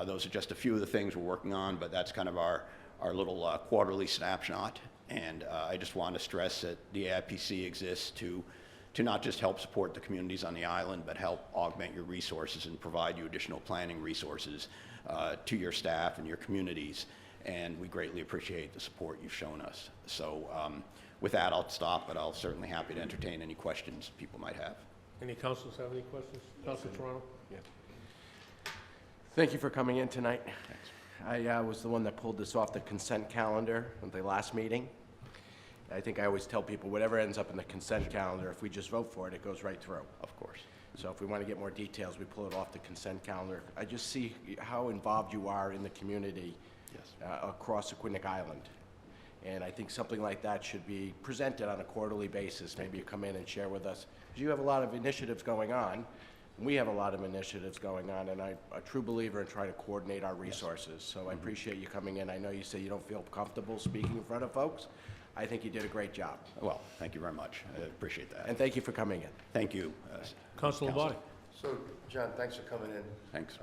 those are just a few of the things we're working on, but that's kind of our little quarterly snapshot. And I just want to stress that the AIPC exists to not just help support the communities on the island, but help augment your resources and provide you additional planning resources to your staff and your communities. And we greatly appreciate the support you've shown us. So with that, I'll stop, but I'll certainly happy to entertain any questions people might have. Any councilors have any questions? Councilor Toronto? Yeah. Thank you for coming in tonight. I was the one that pulled this off the consent calendar at the last meeting. I think I always tell people whatever ends up in the consent calendar, if we just vote for it, it goes right through. Of course. So if we want to get more details, we pull it off the consent calendar. I just see how involved you are in the community across Aquidneck Island. And I think something like that should be presented on a quarterly basis. Maybe you come in and share with us, because you have a lot of initiatives going on, We have a lot of initiatives going on, and I'm a true believer in trying to coordinate our resources. So I appreciate you coming in. I know you say you don't feel comfortable speaking in front of folks. I think you did a great job. Well, thank you very much. I appreciate that. And thank you for coming in. Thank you. Councilor Lombardi. So, John, thanks for coming in. Thanks.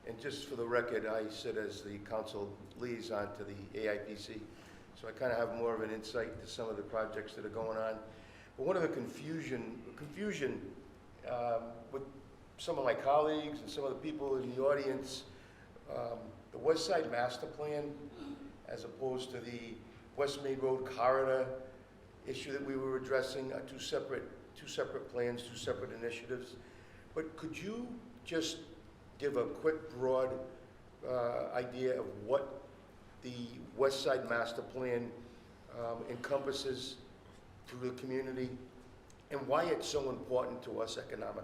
And just for the record, I sit as the council liaison to the AIPC, so I kind of have more of an insight to some of the projects that are going on. But one of the confusion with some of my colleagues and some of the people in the audience, the West Side Master Plan, as opposed to the West Main Road corridor issue that we were addressing, are two separate plans, two separate initiatives. But could you just give a quick, broad idea of what the West Side Master Plan encompasses to the community and why it's so important to us economically?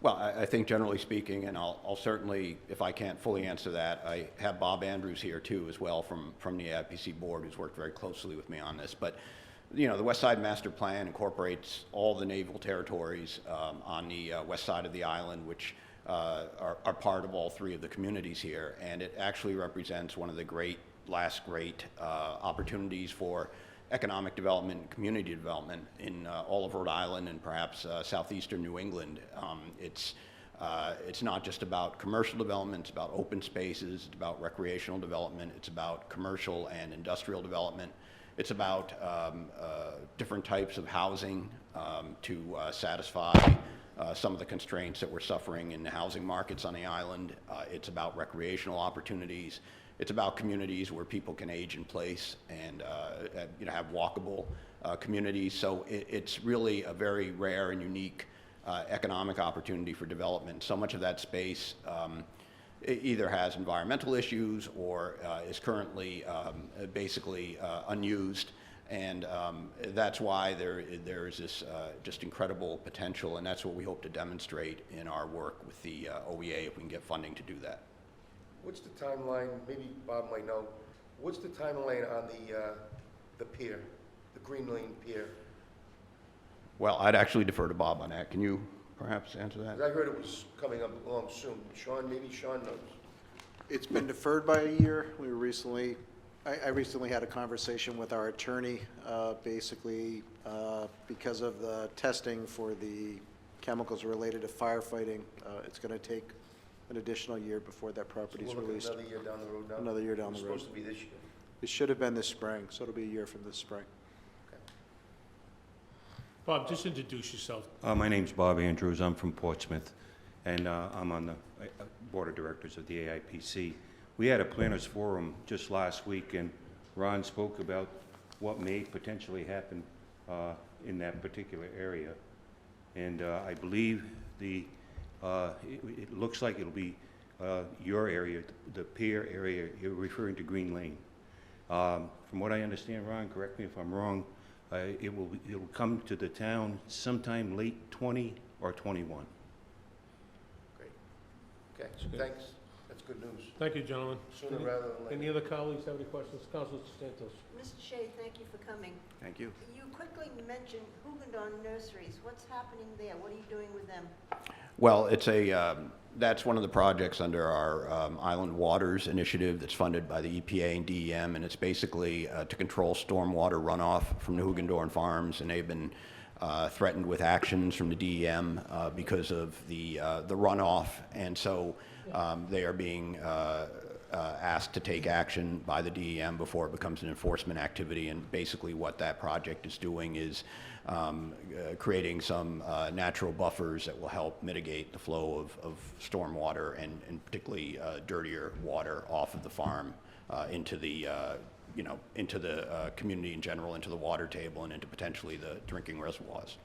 Well, I think generally speaking, and I'll certainly, if I can't fully answer that, I have Bob Andrews here too as well from the AIPC board, who's worked very closely with me on this. But you know, the West Side Master Plan incorporates all the naval territories on the west side of the island, which are part of all three of the communities here, and it actually represents one of the last great opportunities for economic development and community development in all of Rhode Island and perhaps southeastern New England. It's not just about commercial development, it's about open spaces, it's about recreational development, it's about commercial and industrial development. It's about different types of housing to satisfy some of the constraints that we're suffering in the housing markets on the island. It's about recreational opportunities. It's about communities where people can age in place and have walkable communities. So it's really a very rare and unique economic opportunity for development. So much of that space either has environmental issues or is currently basically unused. And that's why there is this just incredible potential, and that's what we hope to demonstrate in our work with the OEA if we can get funding to do that. What's the timeline, maybe Bob might know, what's the timeline on the pier, the Green Lane Pier? Well, I'd actually defer to Bob on that. Can you perhaps answer that? 'Cause I heard it was coming up along soon. Maybe Sean knows. It's been deferred by a year. I recently had a conversation with our attorney, basically because of the testing for the chemicals related to firefighting. It's going to take an additional year before that property is So we're looking released. another year down the road now? Another year down the road. It's supposed to be this year. It should have been this spring, so it'll be a year from this spring. Bob, just introduce yourself. My name's Bob Andrews. I'm from Portsmouth, and I'm on the board of directors of the AIPC. We had a planners forum just last week, and Ron spoke about what may potentially happen in that particular area. And I believe it looks like it'll be your area, the pier area. You're referring to Green Lane. From what I understand, Ron, correct me if I'm wrong, it'll come to the town sometime late 20 or 21. Great. Okay, so thanks. That's good news. Thank you, gentlemen. Sooner rather than later. Any other colleagues have any questions? Councilor Santos. Mr. Shea, thank you for coming. Thank you. You quickly mentioned Hugendon Nurseries. What's happening there? What are you doing with them? Well, it's that's one of the projects under our Island Waters initiative that's funded by the EPA and DEM, and it's basically to control stormwater runoff from the Hugendorn farms, and they've been threatened with actions from the DEM because of the runoff, and so they are being asked to take action by the DEM before it becomes an enforcement activity. And basically what that project is doing is creating some natural buffers that will help mitigate the flow of stormwater and particularly dirtier water off of the farm into the community in general, into the water table, and into potentially the drinking reservoirs.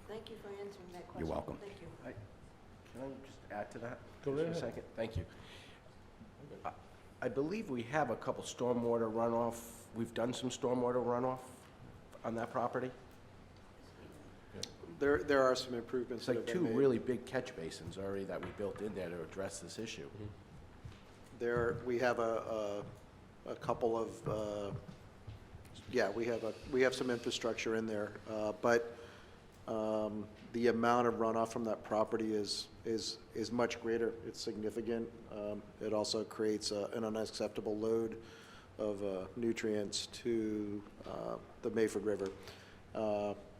Thank you for answering that question. You're welcome. Thank you. Can I just add to that? Go right Just a ahead. second. Thank you. I believe we have a couple stormwater runoff. We've done some stormwater runoff on that property. There are some improvements It's that like have been two made. really big catch basins already that we built in there to address this issue. We have a couple of, we have some infrastructure in there, but The amount of runoff from that property is much greater. It's significant. It also creates an unacceptable load of nutrients to the Mayford River.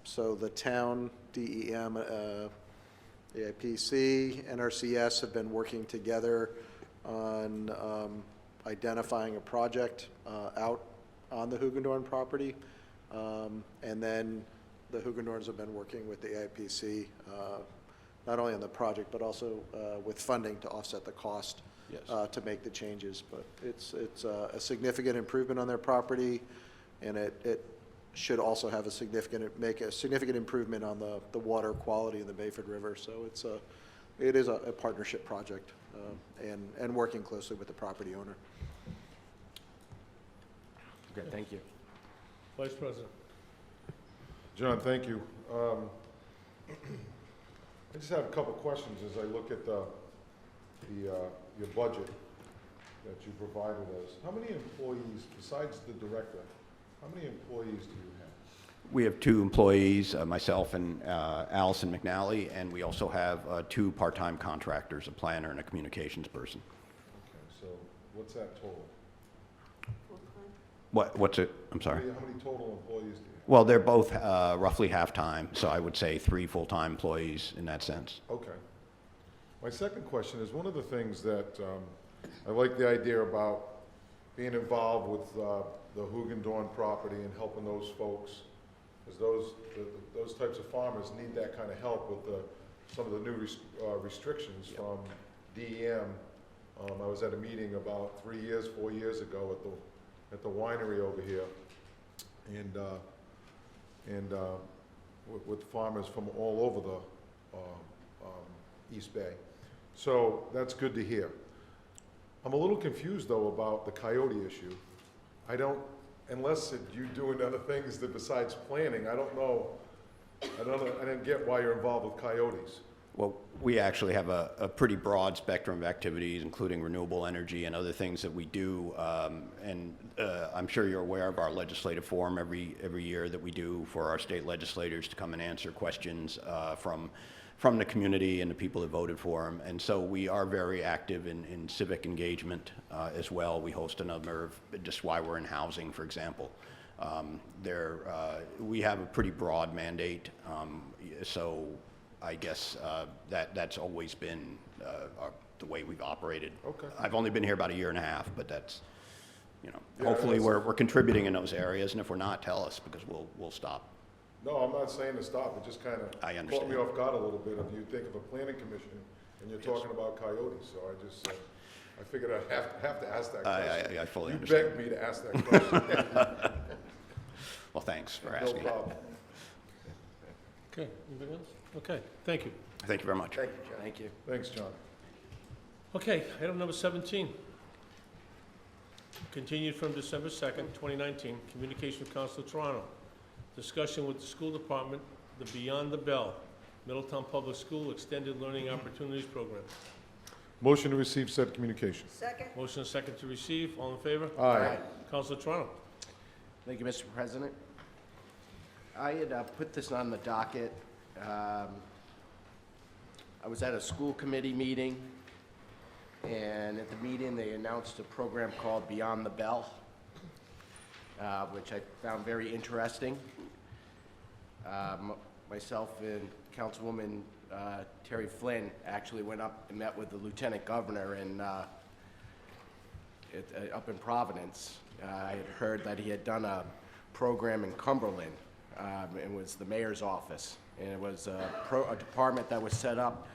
So the town, DEM, AIPC, NRCS have been working together on identifying a project out on the Hugendorn property. And then the Hugendorns have been working with the AIPC, not only on the project, but also with funding to offset the cost to make the changes. But it's a significant improvement on their property, and it should also have make a significant improvement on the water quality in the Bayford River. So it is a partnership project, and working closely with the property owner. Okay, thank you. Vice President. John, thank you. I just have a couple questions as I look at your budget that you provided us. How many employees, besides the director, how many employees do you have? We have 2 employees, myself and Allison McNally, and we also have 2 part-time contractors, a planner and a communications person. Okay, so what's that total? What's it? I'm sorry. How many total employees do you have? Well, they're both roughly half-time, so I would say 3 full-time employees in that sense. Okay. My second question is, one of the things that I like the idea about being involved with the Hugendorn property and helping those folks, because those types of farmers need that kind of help with some of the new restrictions from DEM. I was at a meeting about 4 years ago at the winery over here, and with farmers from all over the East Bay. So that's good to hear. I'm a little confused though about the coyote issue. Unless you're doing other things that besides planning, I don't know, I didn't get why you're involved with coyotes. Well, we actually have a pretty broad spectrum of activities, including renewable energy and other things that we do. I'm sure you're aware of our legislative forum every year that we do for our state legislators to come and answer questions from the community and the people that voted for them. And so we are very active in civic engagement as well. We host a number of, just why we're in housing, for example. We have a pretty broad mandate, so I guess that's always been the way we've operated. Okay. I've only been here about 1.5 years, but that's, Yeah, hopefully that's- we're contributing in those areas, and if we're not, tell us, because we'll stop. No, I'm not saying to stop, it just kind of I caught understand. me off guard a little bit. If you think of a planning commission and you're talking about coyotes, so I figured I'd have to ask that question. I fully You understand. begged me to ask that question. Well, thanks for No asking. problem. Okay, anybody else? Okay, thank you. Thank you very much. Thank you, John. Thank you. Thanks, John. Okay, item number 17. Continued from December 2nd, 2019, communication with Council of Toronto. Discussion with the school department, the Beyond the Bell, Middletown Public School Extended Learning Opportunities Program. Motion to receive said communication. Second. Motion and second to receive, all in favor? Aye. Council of Toronto. Thank you, Mr. President. I had put this on the docket. I was at a school committee meeting, and at the meeting, they announced a program called Beyond the Bell, which I found very interesting. Myself and Councilwoman Terry Flynn actually went up and met with the Lieutenant Governor up in Providence. I had heard that he had done a program in Cumberland. It was the mayor's office, and it was a department that was set up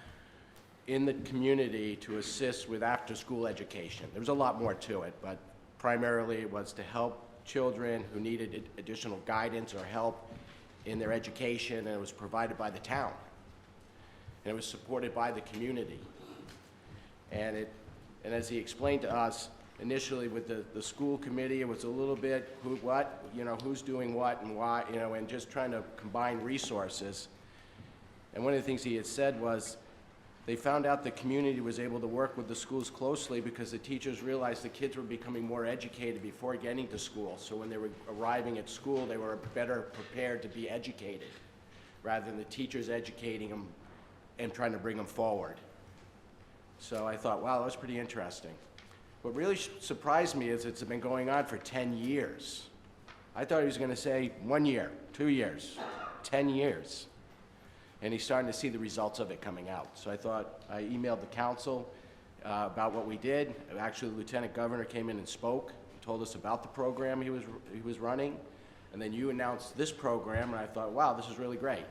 in the community to assist with after-school education. There was a lot more to it, but primarily it was to help children who needed additional guidance or help in their education, and it was provided by the town. And it was supported by the community. And as he explained to us, initially with the school committee, it was a little bit who's doing what and why, and just trying to combine resources. And one of the things he had said was, they found out the community was able to work with the schools closely because the teachers realized the kids were becoming more educated before getting to school. So when they were arriving at school, they were better prepared to be educated rather than the teachers educating them and trying to bring them forward. So I thought, wow, that was pretty interesting. What really surprised me is it's been going on for 10 years. I thought he was going to say 1 year, 2 years, 10 years. And he's starting to see the results of it coming out. So I thought, I emailed the council about what we did. Actually, the Lieutenant Governor came in and spoke, told us about the program he was running. And then you announced this program, and I thought, wow, this is really great.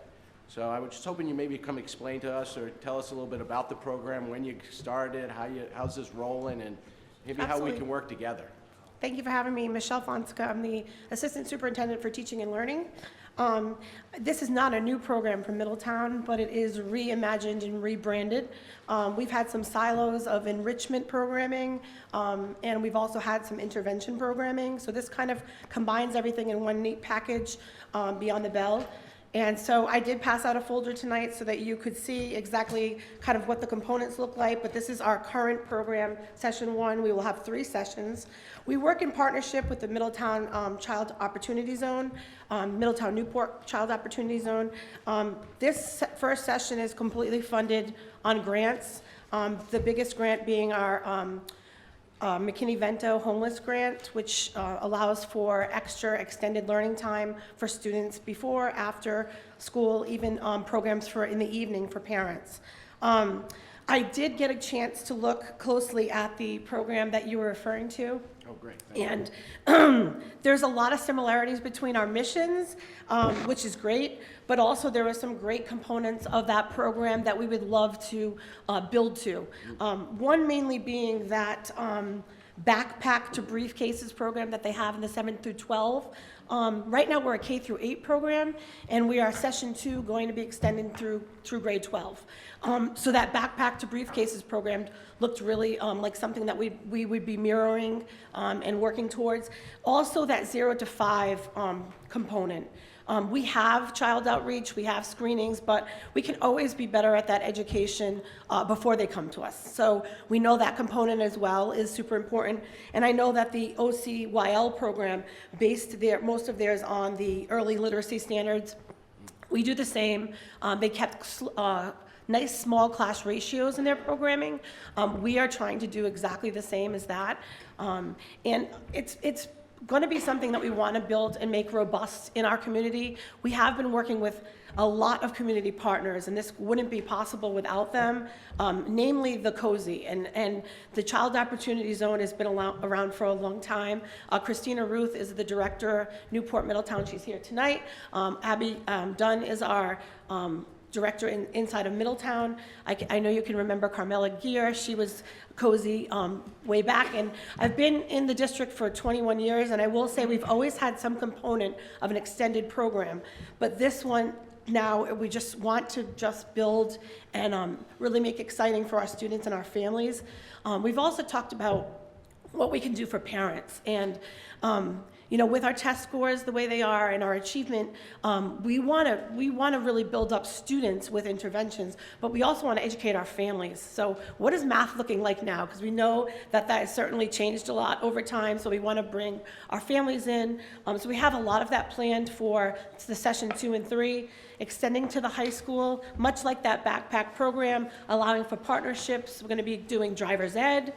So I was just hoping you maybe come explain to us or tell us a little bit about the program, when you started, how's this rolling, and maybe how we can work together. Thank you for having me. Michelle Fonseca. I'm the Assistant Superintendent for Teaching and Learning. This is not a new program for Middletown, but it is reimagined and rebranded. We've had some silos of enrichment programming, and we've also had some intervention programming. So this kind of combines everything in one neat package beyond the bell. And so I did pass out a folder tonight so that you could see exactly kind of what the components look like, but this is our current program, session 1. We will have 3 sessions. We work in partnership with the Middletown Child Opportunity Zone, Middletown Newport Child Opportunity Zone. This first session is completely funded on grants, the biggest grant being our McKinney-Vento homeless grant, which allows for extra extended learning time for students before, after school, even programs for in the evening for parents. I did get a chance to look closely at the program that you were referring to. Oh, great. Thank And there's a lot of similarities between our missions, which is great, but also there are some great components of that program that we would love to build to. One mainly being that backpack to briefcases program that they have in the 7 through 12. Right now we're a K through 8 program, and we are session 2 going to be extended through grade 12. So that backpack to briefcases program looked really like something that we would be mirroring and working towards. Also that 0 to 5 component. We have child outreach, we have screenings, but we can always be better at that education before they come to us. So we know that component as well is super important. And I know that the OCYL program based most of theirs on the early literacy standards. We do the same. They kept nice small class ratios in their programming. We are trying to do exactly the same as that. And it's going to be something that we want to build and make robust in our community. We have been working with a lot of community partners, and this wouldn't be possible without them, namely the COSI. And the Child Opportunity Zone has been around for a long time. Christina Ruth is the director, Newport Middletown. She's here tonight. Abby Dunn is our director inside of Middletown. I know you can remember Carmela Gear. She was COSI way back, and I've been in the district for 21 years, and I will say we've always had some component of an extended program, but this one now we just want to build and really make exciting for our students and our families. We've also talked about what we can do for parents, and you know, with our test scores the way they are and our achievement, we want to really build up students with interventions, but we also want to educate our families. So what is math looking like now? Because we know that has certainly changed a lot over time, so we want to bring our families in. So we have a lot of that planned for the session 2 and 3, extending to the high school, much like that backpack program, allowing for partnerships. We're going to be doing driver's ed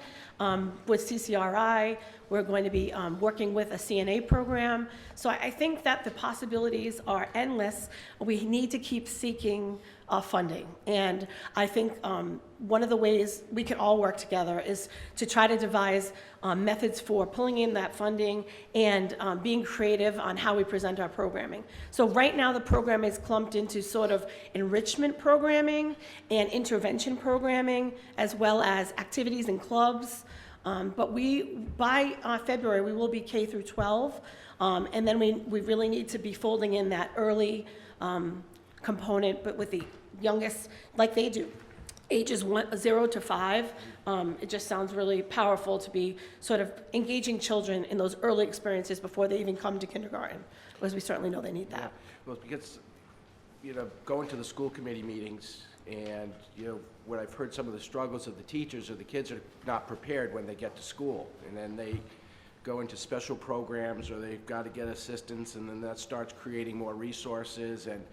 with CCRI. We're going to be working with a CNA program. So I think that the possibilities are endless. We need to keep seeking funding. And I think one of the ways we can all work together is to try to devise methods for pulling in that funding and being creative on how we present our programming. So right now the program is clumped into sort of enrichment programming and intervention programming, as well as activities and clubs. But by February, we will be K through 12, and then we really need to be folding in that early component, but with the youngest, like they do, ages 0 to 5. It just sounds really powerful to be sort of engaging children in those early experiences before they even come to kindergarten, because we certainly know they need that. Well, because, you know, going to the school committee meetings, and, you know, what I've heard some of the struggles of the teachers or the kids are not prepared when they get to school. And then they go into special programs, or they've got to get assistance, and then that starts creating more resources. And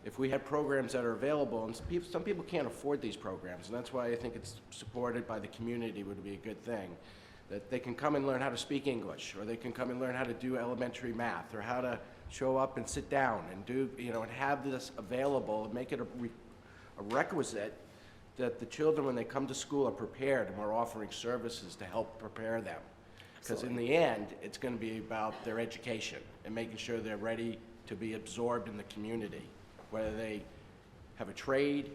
If we had programs that are available, and some people can't afford these programs, and that's why I think it's supported by the community would be a good thing, that they can come and learn how to speak English, or they can come and learn how to do elementary math, or how to show up and sit down and do, and have this available, and make it a requisite that the children, when they come to school, are prepared, and we're offering services to help prepare them. Because in the end, it's going to be about their education and making sure they're ready to be absorbed in the community, whether they have a trade,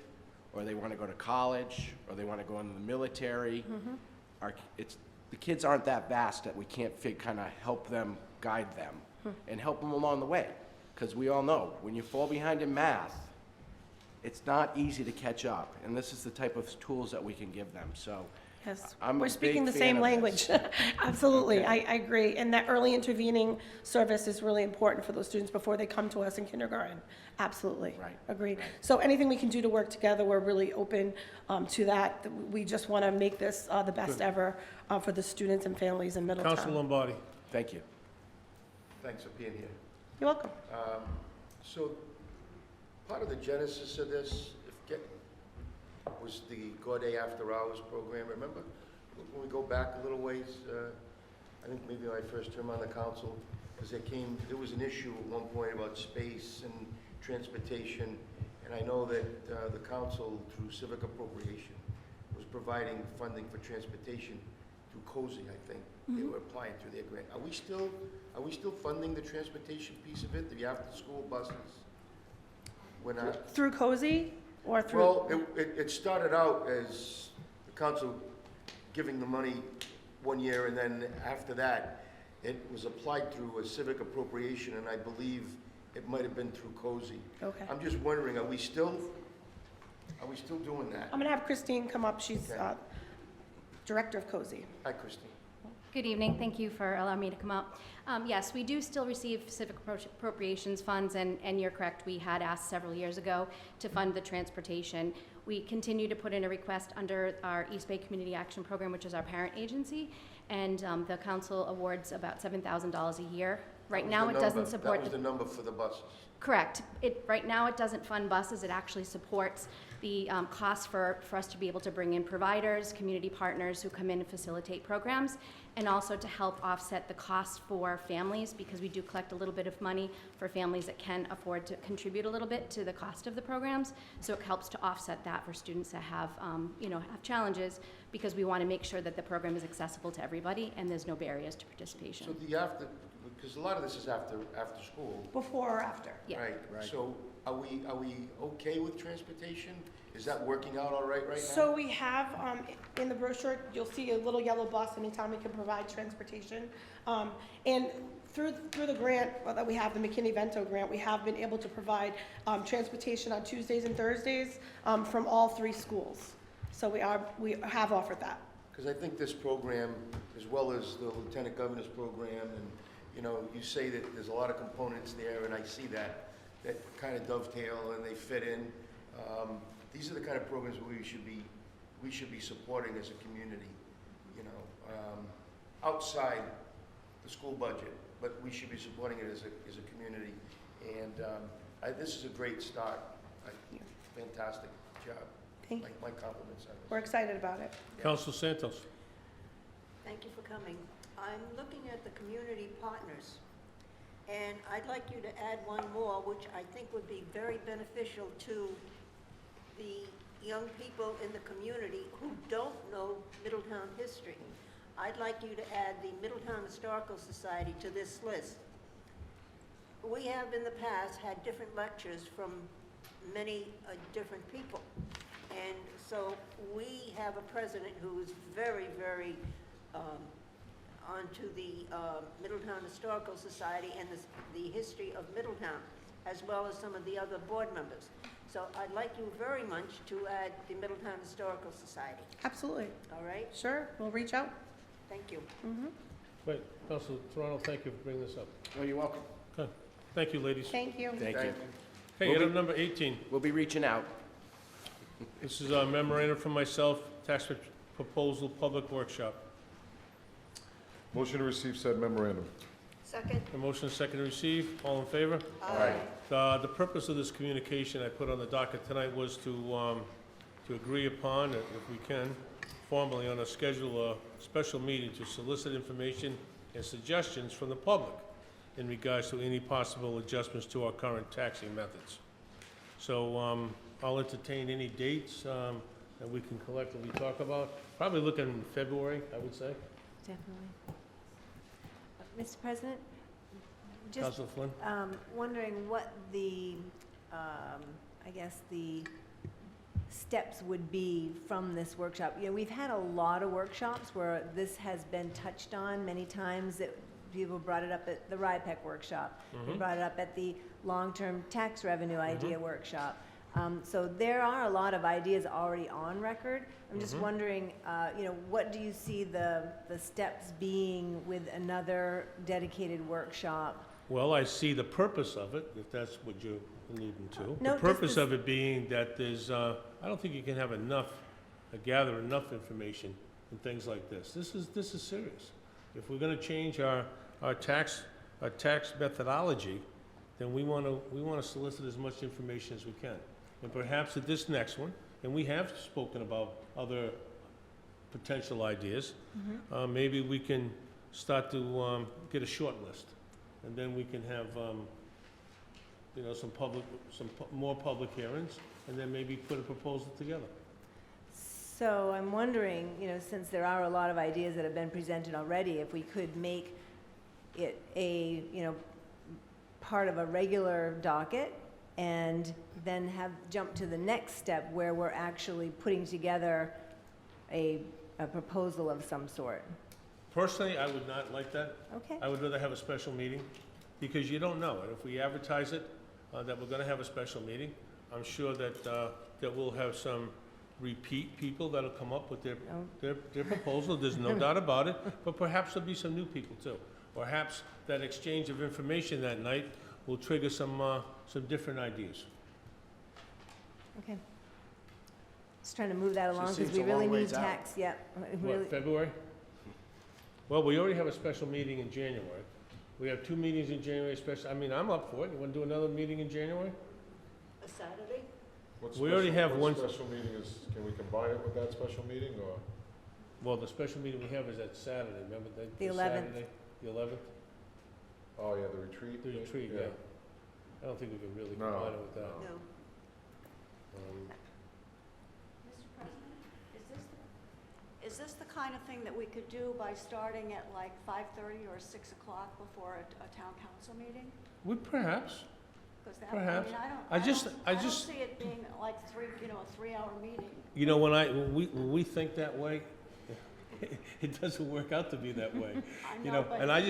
or they want to go to college, or they want to go into the military. The kids aren't that vast that we can't kind of help them, guide them, and help them along the way. Because we all know, when you fall behind in math, it's not easy to catch up, and this is the type of tools that we can give them. So Yes, I'm a we're speaking big the fan same of language. this. Absolutely, I agree. And that early intervening service is really important for those students before they come to us in kindergarten. Absolutely. Right. Agreed. So anything we can do to work together, we're really open to that. We just want to make this the best ever for the students and families in Middletown. Council Lombardi. Thank you. Thanks for being here. You're welcome. So, part of the genesis of this was the Gaudet After Hours program, remember? When we go back a little ways, I think maybe my first term on the council, because there was an issue at one point about space and transportation, and I know that the council, through civic appropriation, was providing funding for transportation through COSI, I think. They were applying through their grant. Are we still funding the transportation piece of it, the after-school buses? We're not? Through COSI or through? Well, it started out as the council giving the money one year, and then after that, it was applied through a civic appropriation, and I believe it might have been through COSI. Okay. I'm just wondering, are we still doing that? I'm going to have Christine come up. She's director of COSI. Hi, Christine. Good evening. Thank you for allowing me to come up. Yes, we do still receive civic appropriations funds, and you're correct. We had asked several years ago to fund the transportation. We continue to put in a request under our East Bay Community Action Program, which is our parent agency, and the council awards about $7,000 a year. Right now, it doesn't support. That was the number for the buses. Correct. Right now, it doesn't fund buses. It actually supports the cost for us to be able to bring in providers, community partners who come in and facilitate programs, and also to help offset the cost for families, because we do collect a little bit of money for families that can afford to contribute a little bit to the cost of the programs. So it helps to offset that for students that have, have challenges, because we want to make sure that the program is accessible to everybody and there's no barriers to participation. So because a lot of this is after school. Before or after? Yeah. Right. So are we okay with transportation? Is that working out all right now? So we have, in the brochure, you'll see a little yellow bus anytime we can provide transportation. And through the grant that we have, the McKinney-Vento grant, we have been able to provide transportation on Tuesdays and Thursdays from all 3 schools. So we have offered that. Because I think this program, as well as the Lieutenant Governor's program, and you say that there's a lot of components there, and I see that kind of dovetail and they fit in. These are the kind of programs we should be supporting as a community, outside the school budget, but we should be supporting it as a community. And this is a great start. Fantastic job. Thank you. My compliments on this. We're excited about it. Council Santos. Thank you for coming. I'm looking at the community partners, and I'd like you to add one more, which I think would be very beneficial to the young people in the community who don't know Middletown history. I'd like you to add the Middletown Historical Society to this list. We have in the past had different lectures from many different people. And so we have a president who is very, very onto the Middletown Historical Society and the history of Middletown, as well as some of the other board members. So I'd like you very much to add the Middletown Historical Society. Absolutely. All right? Sure, we'll reach out. Thank you. Wait, Council Toronto, thank you for bringing this up. Oh, you're welcome. Okay. Thank you, ladies. Thank you. Thank you. Hey, item number 18. We'll be reaching out. This is a memorandum from myself, tax proposal public workshop. Motion to receive said memorandum. Second. A motion and second to receive. All in favor? Aye. The purpose of this communication I put on the docket tonight was to agree upon, if we can, formally on a schedule, a special meeting to solicit information and suggestions from the public in regards to any possible adjustments to our current taxing methods. So I'll entertain any dates that we can collectively talk about. Probably look in February, I would say. Definitely. Mr. President, just Councilor Flynn? wondering what the, I guess, the steps would be from this workshop. You know, we've had a lot of workshops where this has been touched on many times. That people brought it up at the RIPEC workshop. They brought it up at the long-term tax revenue idea workshop. So there are a lot of ideas already on record. I'm just wondering, you know, what do you see the steps being with another dedicated workshop? Well, I see the purpose of it, if that's what you're alluding to. No, The purpose just of it being that there's, I don't think you can have enough, gather enough information and things like this. This is serious. If we're gonna change our tax methodology, then we wanna solicit as much information as we can. And perhaps at this next one, and we have spoken about other potential ideas, maybe we can start to get a short list. And then we can have, you know, more public hearings, and then maybe put a proposal together. So I'm wondering, you know, since there are a lot of ideas that have been presented already, if we could make it a, you know, part of a regular docket, and then jump to the next step where we're actually putting together a proposal of some sort. Personally, I would not like that. Okay. I would rather have a special meeting, because you don't know. And if we advertise it, that we're gonna have a special meeting, I'm sure that we'll have some repeat people that'll come up with their proposal. There's no doubt about it. But perhaps there'll be some new people too. Perhaps that exchange of information that night will trigger some different ideas. Okay. Just trying to move that along, because seems we a really long need ways out. tax, yeah. Really- What, February? Well, we already have a special meeting in January. We have 2 meetings in January, I mean, I'm up for it. You wanna do another meeting in January? A Saturday? We already have one- What special meeting is, can we combine it with that special meeting, or? Well, the special meeting we have is that Saturday, remember? The 11th. Saturday, the 11th? Oh, yeah, the retreat? The thing? retreat, yeah. I don't think we can really No, combine it with that. No. Mr. President, is this the kind of thing that we could do by starting at like 5:30 or 6 o'clock before a town council meeting? Perhaps. 'Cause that, Perhaps. I mean, I just- I don't see it being like a 3-hour meeting. You know, when we think that way, it doesn't work out to be that way. I You know, know, but- and I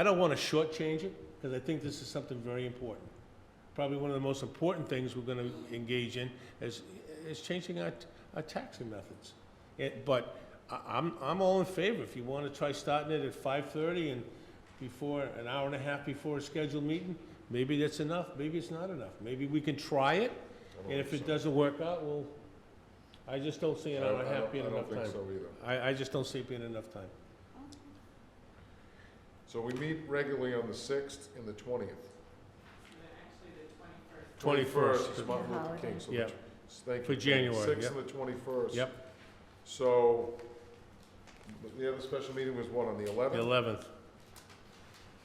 don't wanna shortchange it, because I think this is something very important. Probably one of the most important things we're gonna engage in is changing our taxing methods. But I'm all in favor. If you wanna try starting it at 5:30 and an hour and a half before a scheduled meeting, maybe that's enough, maybe it's not enough. Maybe we can try it, and if it doesn't work out, I just don't see an hour and a half being enough time. I don't think so either. I just don't see it being enough time. So we meet regularly on the 6th and the 20th. Actually, the 21st. 21st. is Martin Luther Holiday. King, so Yeah. thank For you. January, 6th yep. and the 21st. Yep, So, the other special meeting was what, on the the 11th? 11th,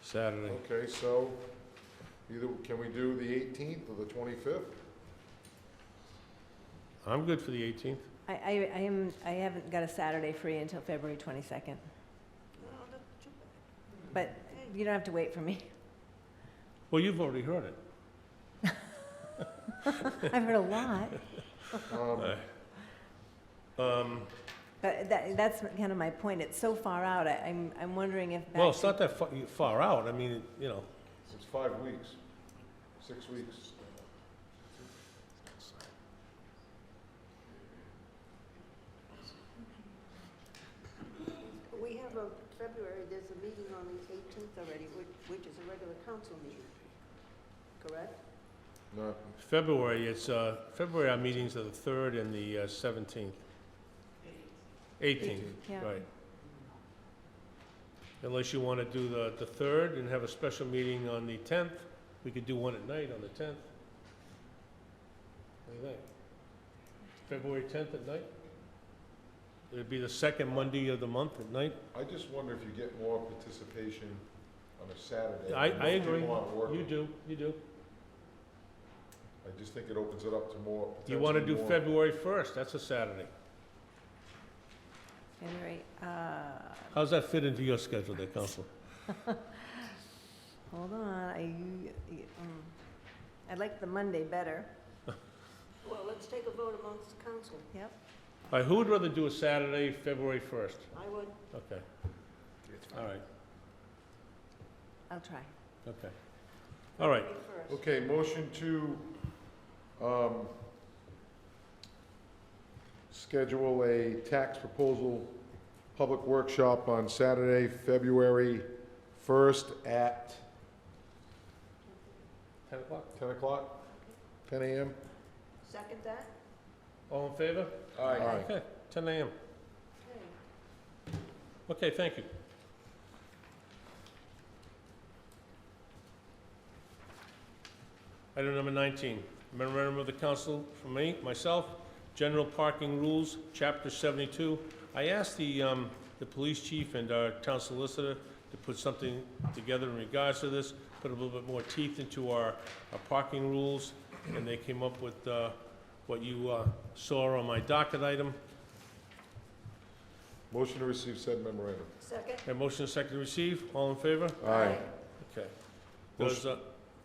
Saturday. Okay, so can we do the 18th or the 25th? I'm good for the 18th. I haven't got a Saturday free until February 22nd, No, that's too but you don't have to wait for me. Well, you've already heard it. I've heard a lot, but that's kind of my point. It's so far out. I'm wondering if Well, it's not that far out. I mean, you know, It's 5 weeks, 6 weeks. We have February, there's a meeting on the 18th already, which is a regular council meeting, correct? Not, February, our meetings are the 3rd and the 17th. 18th, Yeah. right. Unless you want to do the 3rd and have a special meeting on the 10th. We could do one at night on the 10th. What do you think? February 10th at night? It'd be the second Monday of the month at night. I just wonder if you get more participation on a Saturday. I when most agree. people aren't working. You do. I just think it opens it up to more, You want to do potentially more. February 1st, that's a Saturday. January, How's that fit into your schedule there, Council? hold on, I like the Monday better. Well, let's take a vote amongst the council. Yep. All right, who would rather do a Saturday, February 1st? I would. Okay. All right, I'll try. okay. All right, Okay, motion to, schedule a tax proposal public workshop on Saturday, February 1st at 10 o'clock. 10 o'clock? 10 a.m.? Second that? All in favor? Aye. Okay, 10 a.m. Okay. Okay, thank you. Item number 19, memorandum of the council from myself, general parking rules, chapter 72. I asked the police chief and our town solicitor to put something together in regards to this, put a little bit more teeth into our parking rules, and they came up with what you saw on my docket item. Motion to receive said memorandum. Second? A motion and second to receive, all in favor? Aye. Okay. Does, go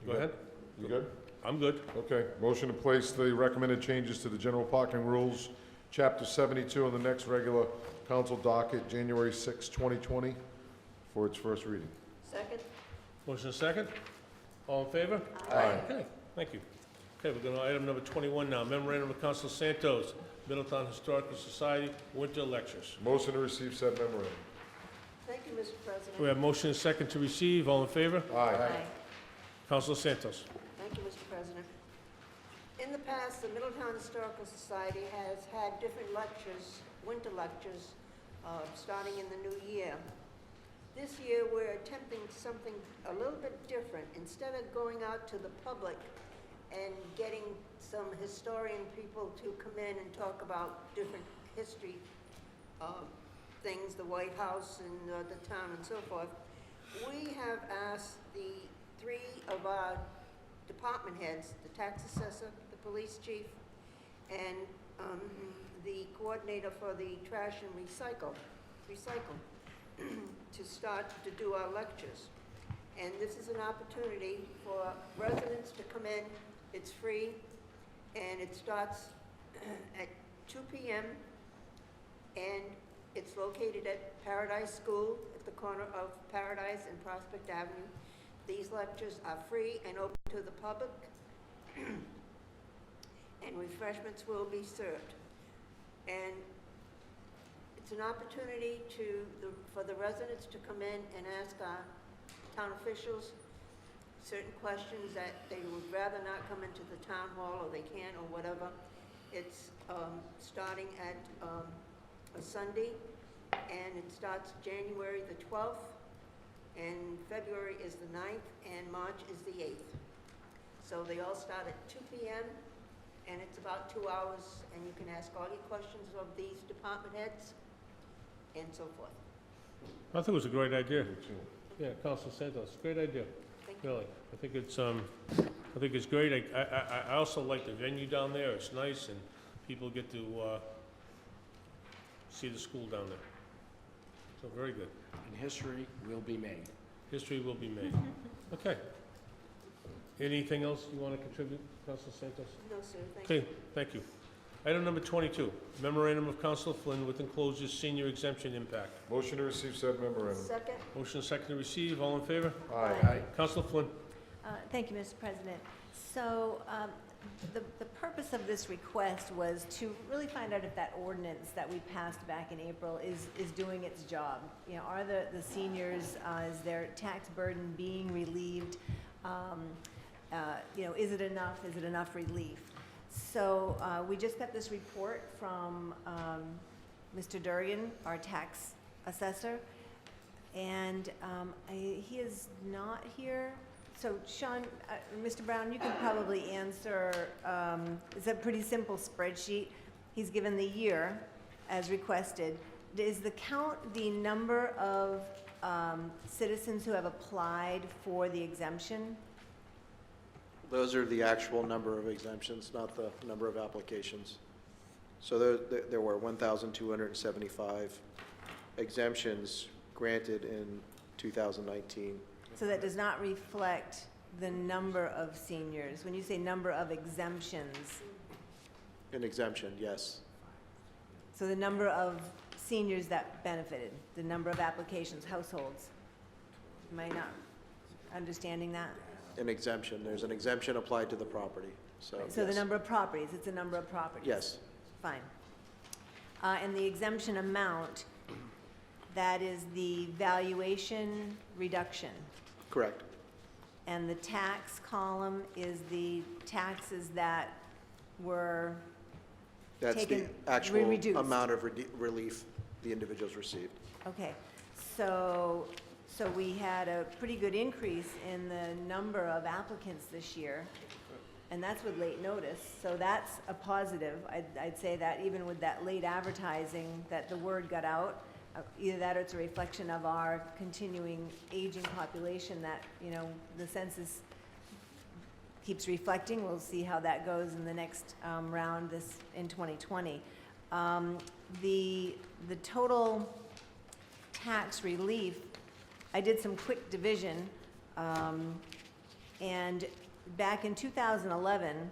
ahead. You good? I'm good. Okay, motion to place the recommended changes to the general parking rules, chapter 72, on the next regular council docket, January 6, 2020, for its first reading. Second? Motion and second, all in favor? Aye. Okay, thank you. Okay, we're going to item number 21 now, memorandum of Council Santos, Middletown Historical Society, winter lectures. Motion to receive said memorandum. Thank you, Mr. President. We have motion and second to receive, all in favor? Aye. Council Santos. Thank you, Mr. President. In the past, the Middletown Historical Society has had different lectures, winter lectures, starting in the new year. This year, we're attempting something a little bit different. Instead of going out to the public and getting some historian people to come in and talk about different history things, the White House and the town and so forth, we have asked the 3 of our department heads, the tax assessor, the police chief, and the coordinator for the trash and recycle, to start to do our lectures. And this is an opportunity for residents to come in. It's free, and it starts at 2 p.m., and it's located at Paradise School at the corner of Paradise and Prospect Avenue. These lectures are free and open to the public, and refreshments will be served. And it's an opportunity for the residents to come in and ask our town officials certain questions that they would rather not come into the town hall, or they can't, or whatever. It's starting at a Sunday, and it starts January the 12th, and February is the 9th, and March is the 8th. So they all start at 2 p.m., and it's about 2 hours, and you can ask all your questions of these department heads, and so forth. I think it was a great idea. Yeah, Council Santos, great idea. Really, I think it's great. I also like the venue down there. It's nice, and people get to see the school down there. So very good. And history will be made. History will be made. Okay. Anything else you want to contribute, Council Santos? No, sir, thank you. Okay, thank you. Item number 22, memorandum of Council Flynn with enclosures senior exemption impact. Motion to receive said memorandum. Second? Motion second to receive, all in favor? Aye. Council Flynn. Thank you, Mr. President. So the purpose of this request was to really find out if that ordinance that we passed back in April is doing its job. You know, are the seniors, is their tax burden being relieved? You know, is it enough? Is it enough relief? So we just got this report from Mr. Durgan, our tax assessor, And he is not here. So Sean, Mr. Brown, you can probably answer, it's a pretty simple spreadsheet. He's given the year as requested. Is the count the number of citizens who have applied for the exemption? Those are the actual number of exemptions, not the number of applications. So there were 1,275 exemptions granted in 2019. So that does not reflect the number of seniors. When you say number of exemptions, An exemption, yes. so the number of seniors that benefited, the number of applications, households. Am I not understanding that? An exemption, there's an exemption applied to the property, so So the yes. number of properties, it's a number of properties? Yes, Fine. And the exemption amount, that is the valuation reduction. correct. And the tax column is the taxes that were That's the taken, actual reduced. amount of relief the individuals received. Okay, so we had a pretty good increase in the number of applicants this year, and that's with late notice, so that's a positive. I'd say that even with that late advertising, that the word got out, either that or it's a reflection of our continuing aging population that, you know, the census keeps reflecting. We'll see how that goes in the next round in 2020. The total tax relief, I did some quick division, and back in 2011,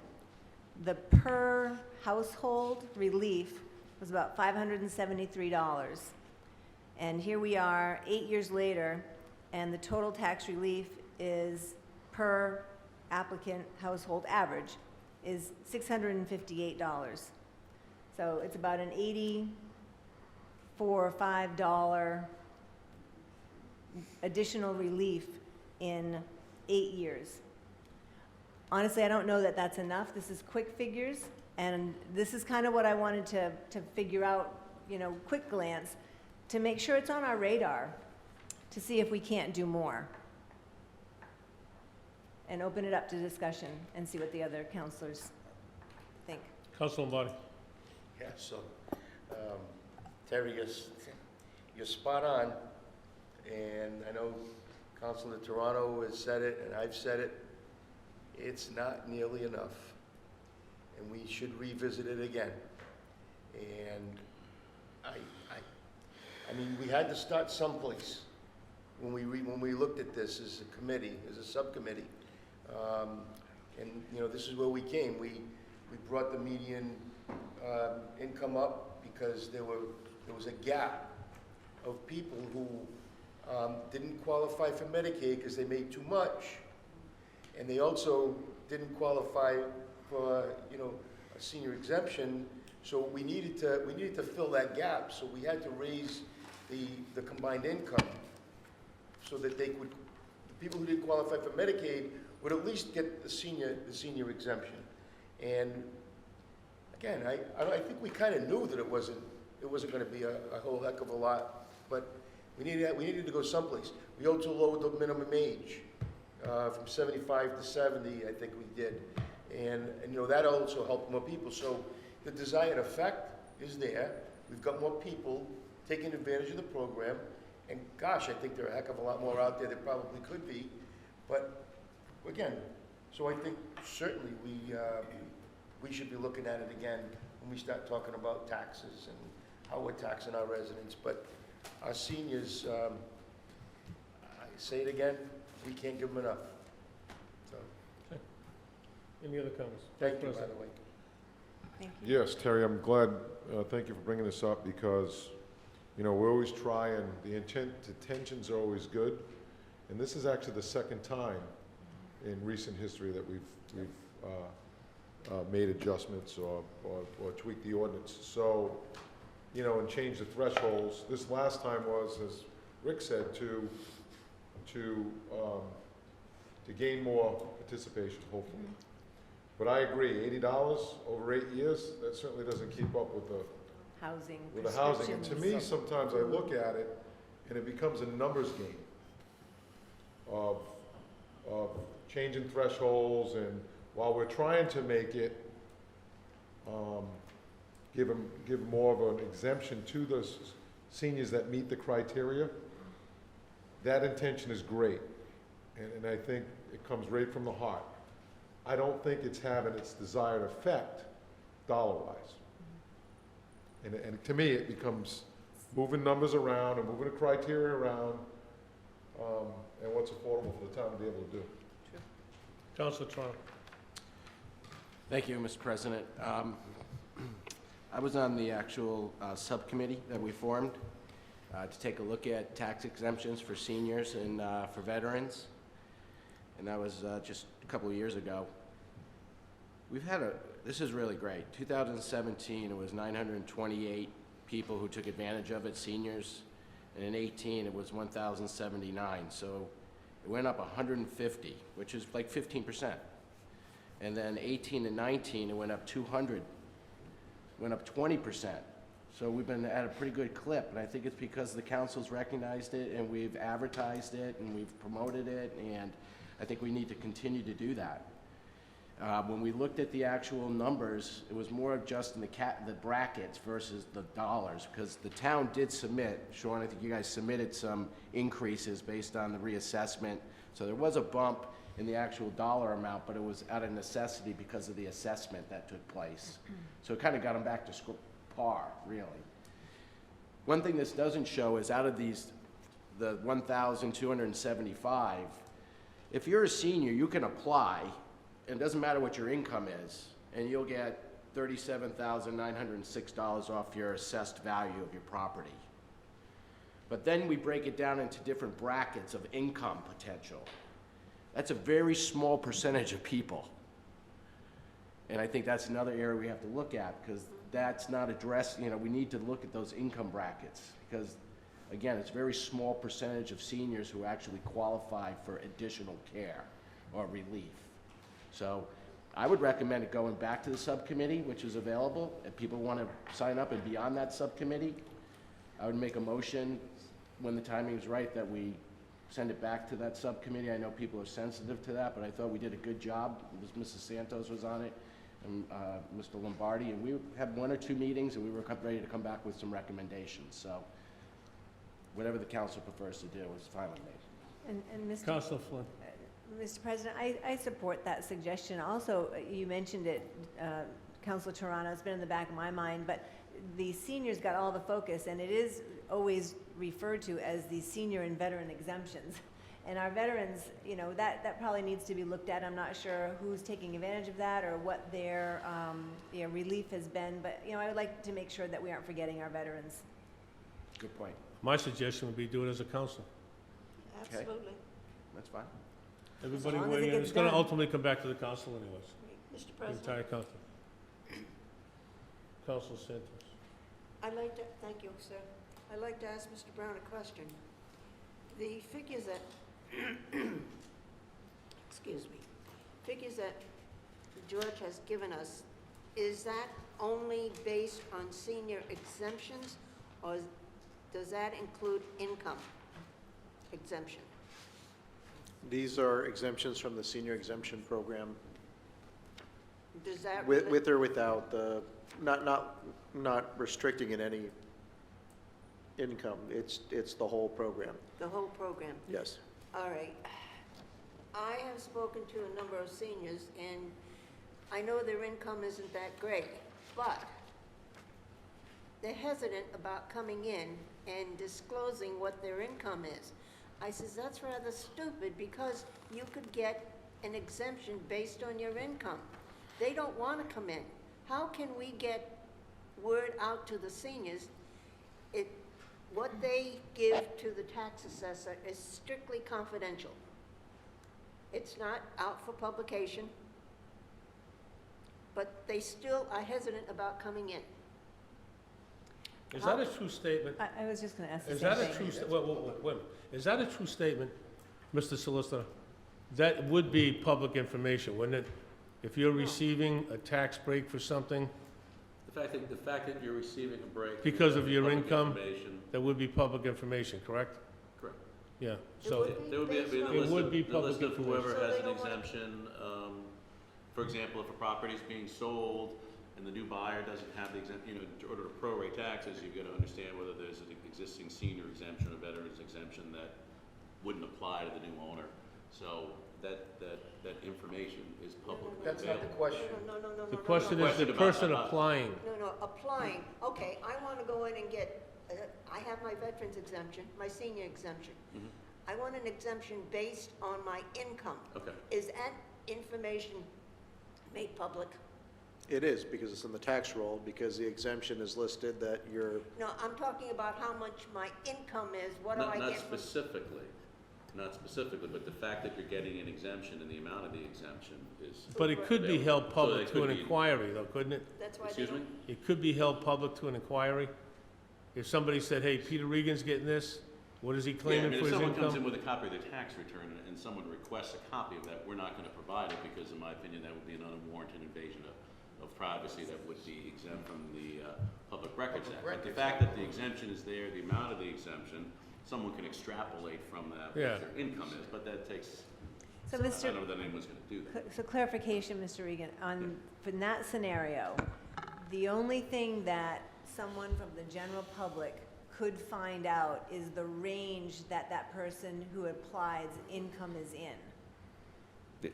the per household relief was about $573. And here we are 8 years later, and the total tax relief is per applicant household average is $658. So it's about an $84 or $85 additional relief in 8 years. Honestly, I don't know that that's enough. This is quick figures, and this is kind of what I wanted to figure out, you know, quick glance, to make sure it's on our radar, to see if we can't do more. And open it up to discussion and see what the other counselors think. Councilor Lombardi. Yeah, so, Terry, you're spot on, and I know Councilor Toronto has said it, and I've said it, it's not nearly enough, and we should revisit it again. And I mean, we had to start someplace when we looked at this as a committee, as a subcommittee. And, you know, this is where we came. We brought the median income up because there was a gap of people who didn't qualify for Medicaid because they made too much, and they also didn't qualify for, you know, a senior exemption. So we needed to fill that gap. So we had to raise the combined income so that the people who didn't qualify for Medicaid would at least get the senior exemption. And again, I think we kind of knew that it wasn't going to be a whole heck of a lot, but we needed to go someplace. We also lowered the minimum age from 75 to 70, I think we did, and you know, that also helped more people. So the desired effect is there. We've got more people taking advantage of the program, and gosh, I think there are a heck of a lot more out there that probably could be, but again, so I think certainly we should be looking at it again when we start talking about taxes and how we're taxing our residents. But our seniors, I say it again, we can't give them enough. So, Any other comments? thank you, by the way. Thank you. Yes, Terry, I'm glad, thank you for bringing this up, because, you know, we always try, and the intentions are always good, and this is actually the second time in recent history that we've made adjustments or tweaked the ordinance. So, you know, and changed the thresholds. This last time was, as Rick said, to gain more participation, hopefully. But I agree, $80 over 8 years, that certainly doesn't keep up with the Housing, housing. And to me, prescriptions. sometimes I look at it, and it becomes a numbers game of changing thresholds, and while we're trying to make it, give more of an exemption to those seniors that meet the criteria, that intention is great, and I think it comes right from the heart. I don't think it's having its desired effect dollar-wise. And to me, it becomes moving numbers around and moving the criteria around, and what's affordable for the town to be able to do. Councilor Toronto. Thank you, Mr. President. I was on the actual subcommittee that we formed to take a look at tax exemptions for seniors and for veterans, and that was just a couple of years ago. This is really great. 2017, it was 928 people who took advantage of it, seniors, and in 18, it was 1,079. So it went up 150, which is like 15%. And then 18 and 19, it went up 200, went up 20%. So we've been at a pretty good clip, and I think it's because the council's recognized it, and we've advertised it, and we've promoted it, and I think we need to continue to do that. When we looked at the actual numbers, it was more adjusting the brackets versus the dollars, because the town did submit, Sean, I think you guys submitted some increases based on the reassessment. So there was a bump in the actual dollar amount, but it was out of necessity because of the assessment that took place. So it kind of got them back to par, really. One thing this doesn't show is out of these, the 1,275, if you're a senior, you can apply, and it doesn't matter what your income is, and you'll get $37,906 off your assessed value of your property. But then we break it down into different brackets of income potential. That's a very small percentage of people. And I think that's another area we have to look at, because that's not addressed. You know, we need to look at those income brackets, because again, it's a very small percentage of seniors who actually qualify for additional care or relief. So I would recommend it going back to the subcommittee, which is available. If people want to sign up and be on that subcommittee, I would make a motion when the timing is right that we send it back to that subcommittee. I know people are sensitive to that, but I thought we did a good job. It was Mrs. Santos was on it, and Mr. Lombardi, and we had 1 or 2 meetings, and we were ready to come back with some recommendations. So whatever the council prefers to do is fine with me. And Mr. Councilor Flynn. Mr. President, I support that suggestion. Also, you mentioned it, Councilor Toronto, it's been in the back of my mind, but the seniors got all the focus, and it is always referred to as the senior and veteran exemptions. And our veterans, you know, that probably needs to be looked at. I'm not sure who's taking advantage of that or what their relief has been, but you know, I would like to make sure that we aren't forgetting our veterans. Good point. My suggestion would be do it as a council. Absolutely. That's fine. Everybody As long as weigh it in. gets It's going to done. ultimately come back to the council anyways, Mr. the President, entire council. Councilor Santos. thank you, sir. I'd like to ask Mr. Brown a question. The figures that, excuse me, figures that George has given us, is that only based on senior exemptions, or does that include income exemption? These are exemptions from the senior exemption program, Does that with or without the, not restricting in any income. It's the whole program. the whole program? Yes. All right. I have spoken to a number of seniors, and I know their income isn't that great, but they're hesitant about coming in and disclosing what their income is. I says, that's rather stupid, because you could get an exemption based on your income. They don't want to come in. How can we get word out to the seniors? What they give to the tax assessor is strictly confidential. It's not out for publication, but they still are hesitant about coming in. Is that a true statement? I was just going to ask the Is same that a thing. true, wait a minute. Is that a true statement, Mr. Solicitor? That would be public information, wouldn't it? If you're receiving a tax break for something, The fact that you're receiving a break. Because of your public income, information. that would be public information, correct? Correct. Yeah, so, There would be It a list would of, be the list public of whoever information. has an exemption. For example, if a property is being sold and the new buyer doesn't have the exemption, in order to prorate taxes, you've got to understand whether there's an existing senior exemption or veterans exemption that wouldn't apply to the new owner. So that information is publicly That's not the available. question. No. the question is the Question about- person applying. No, applying, okay, I want to go in and get, I have my veterans exemption, my senior exemption. Mhm. I want an exemption based on my income. Okay. Is that information made public? It is, because it's in the tax roll, because the exemption is listed that you're, No, I'm talking about how much my income is, what do I Not get from... not specifically, but the fact that you're getting an exemption and the amount of the exemption is. But it could be held So public they to an could be- inquiry, though, couldn't it? That's why they Excuse me? don't... It could be held public to an inquiry. If somebody said, hey, Peter Regan's getting this, what is he Yeah, I claiming mean, for if his someone comes in income? with a copy of their tax return and someone requests a copy of that, we're not gonna provide it because in my opinion, that would be an unwarranted invasion of privacy that would be exempt from the Public Records Act. But the fact that the exemption is there, the amount of the exemption, someone can extrapolate from that what Yeah. their income is, but that takes, So, I Mr. don't know that anyone's gonna do that. So clarification, Mr. Regan, on, in that scenario, the only thing that someone from the general public could find out is the range that that person who applies income is in.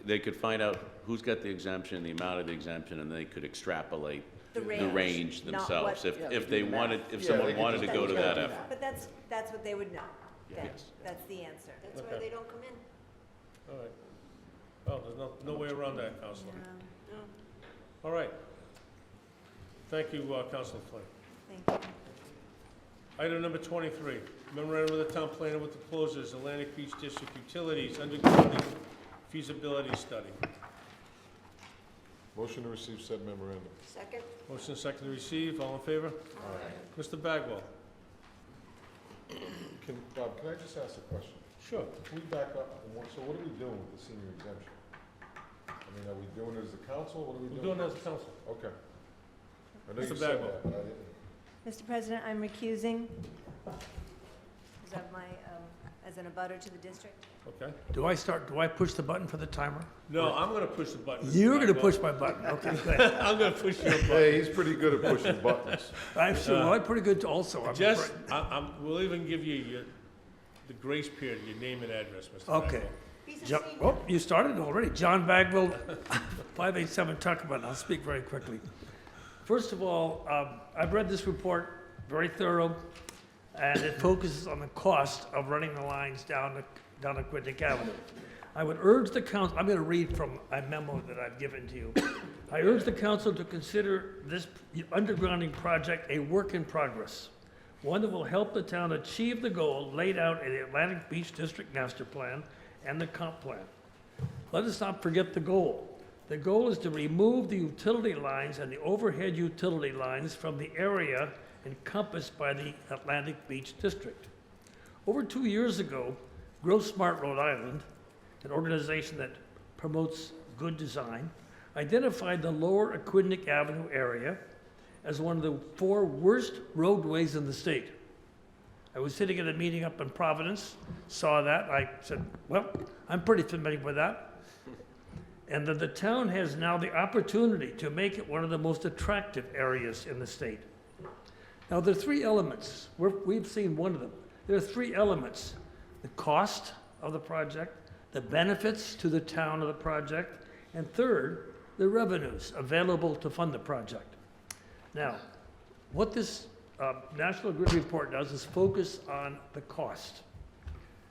They could find out who's got the exemption, the amount of the exemption, and they could extrapolate The the range, range not themselves. what- If they wanted, if someone wanted to go to that effort. But that's what they would know. Then. Yes. That's the answer. That's why Okay. they don't come in. All right. Well, there's no way around that, Counselor. No. All right. Thank you, Counselor Flynn. Thank you. Item number 23, memorandum of the town planner with the closers, Atlantic Beach District Utilities, undergrounding feasibility study. Motion to receive said memorandum. Second? Motion second to receive, all in favor? Mr. Bagwell? Bob, can I just ask a question? Sure. Can we back up? So what are we doing with the senior exemption? I mean, are we doing it as a council? What are we We're doing? doing it as a council. Okay. I know Mr. you said Bagwell. that, but I didn't. Mr. President, I'm recusing. Is that my, as an abutter to the district? Okay. Do I push the button for the timer? No, I'm gonna push the button. Mr. You're gonna Bagwell. push my button, okay, good. I'm gonna push your button. Hey, he's pretty good at pushing buttons. I'm sure, well, I'm pretty good also. I'm Just, afraid. we'll even give you the grace period, your name and address, Mr. Okay. Bagwell. He's a Jo- senior. Oh, you started already. John Bagwell, 587 Tuckerman. I'll speak very quickly. First of all, I've read this report, very thorough, and it focuses on the cost of running the lines down Aquidneck Avenue. I would urge the council, I'm going to read from a memo that I've given to you. I urge the council to consider this undergrounding project a work in progress, one that will help the town achieve the goal laid out in the Atlantic Beach District Master Plan and the comp plan. Let us not forget the goal. The goal is to remove the utility lines and the overhead utility lines from the area encompassed by the Atlantic Beach District. Over 2 years ago, Grow Smart Rhode Island, an organization that promotes good design, identified the lower Aquidneck Avenue area as one of the 4 worst roadways in the state. I was sitting at a meeting up in Providence, saw that, I said, well, I'm pretty familiar with that. And that the town has now the opportunity to make it one of the most attractive areas in the state. Now, there are 3 elements. We've seen one of them. There are 3 elements: the cost of the project, the benefits to the town of the project, and third, the revenues available to fund the project. Now, what this National Grid report does is focus on the cost.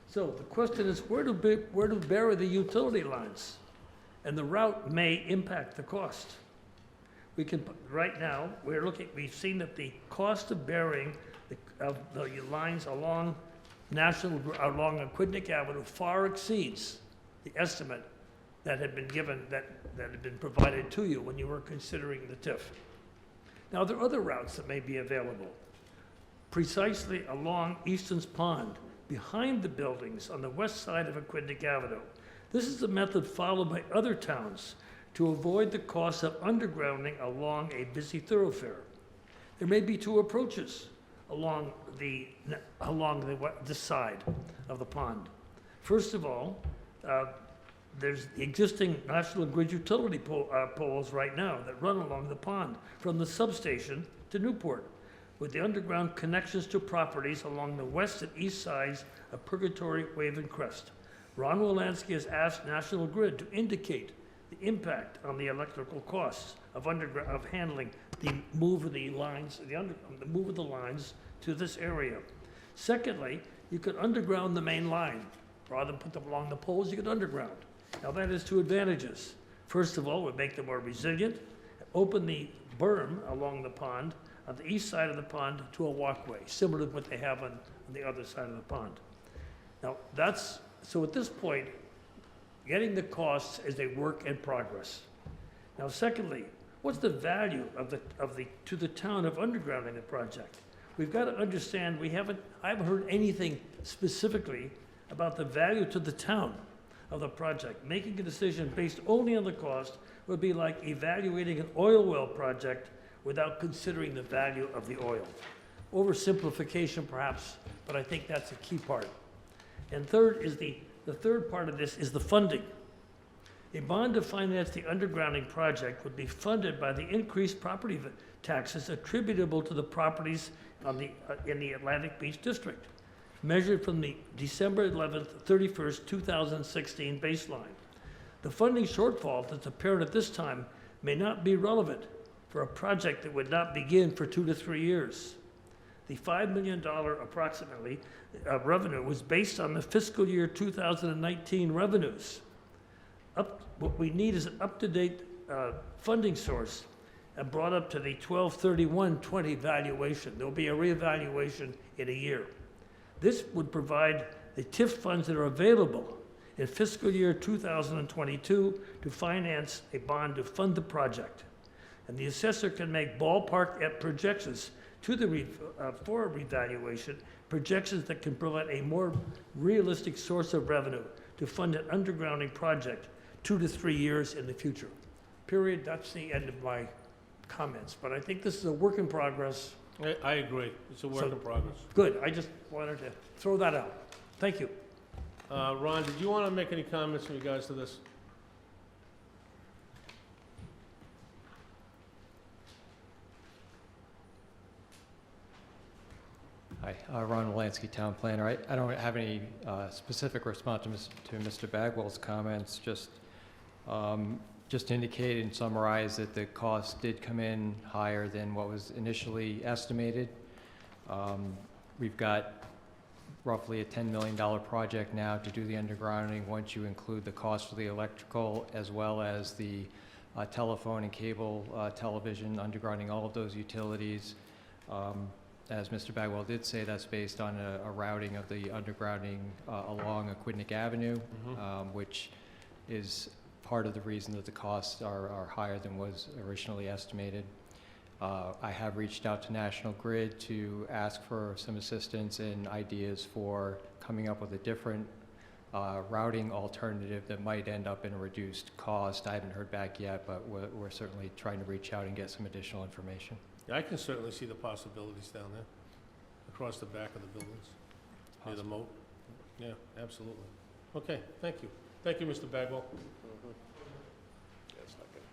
So the question is, where to bury the utility lines? And the route may impact the cost. We can, right now, we've seen that the cost of burying the lines along Aquidneck Avenue far exceeds the estimate that had been given, that had been provided to you when you were considering the TIF. Now, there are other routes that may be available. Precisely along Easton's Pond, behind the buildings on the west side of Aquidneck Avenue. This is the method followed by other towns to avoid the cost of undergrounding along a busy thoroughfare. There may be two approaches along this side of the pond. First of all, there's the existing National Grid utility poles right now that run along the pond from the substation to Newport, with the underground connections to properties along the west and east sides of Purgatory, Wave, and Crest. Ron Wolanski has asked National Grid to indicate the impact on the electrical costs of handling the move of the lines, the move of the lines to this area. Secondly, you could underground the main line. Rather than put them along the poles, you could underground. Now that has two advantages. First of all, it would make them more resilient, open the berm along the pond, on the east side of the pond, to a walkway, similar to what they have on the other side of the pond. Now so at this point, getting the costs is a work in progress. Now secondly, what's the value to the town of undergrounding the project? We've got to understand, I haven't heard anything specifically about the value to the town of the project. Making a decision based only on the cost would be like evaluating an oil well project without considering the value of the oil. Oversimplification perhaps, but I think that's a key part. And third is the third part of this is the funding. A bond to finance the undergrounding project would be funded by the increased property taxes attributable to the properties in the Atlantic Beach District, measured from the December 11th, 31st, 2016 baseline. The funding shortfall that's apparent at this time may not be relevant for a project that would not begin for 2 to 3 years. The $5 million approximately revenue was based on the fiscal year 2019 revenues. What we need is an up-to-date funding source and brought up to the 12/31/20 valuation. There'll be a reevaluation in a year. This would provide the TIF funds that are available in fiscal year 2022 to finance a bond to fund the project. And the assessor can make ballpark projections for a revaluation, projections that can provide a more realistic source of revenue to fund an undergrounding project 2 to 3 years in the future. Period. That's the end of my comments. But I think this is a work in progress. I agree. It's a work in progress. Good. I just wanted to throw that out. Thank you. Ron, did you want to make any comments in regards to this? Hi, Ron Wolanski, Town Planner. I don't have any specific response to Mr. Bagwell's comments, just indicate and summarize that the cost did come in higher than what was initially estimated. We've got roughly a $10 million project now to do the undergrounding once you include the cost for the electrical as well as the telephone and cable television, undergrounding all of those utilities. As Mr. Bagwell did say, that's based on a routing of the undergrounding along Aquidneck Avenue, which is part of the reason that the costs are higher than was originally estimated. I have reached out to National Grid to ask for some assistance and ideas for coming up with a different routing alternative that might end up in a reduced cost. I haven't heard back yet, but we're certainly trying to reach out and get some additional information. Yeah, I can certainly see the possibilities down there, across the back of the buildings, near the moat. Yeah, absolutely. Okay, thank you. Thank you, Mr. Bagwell.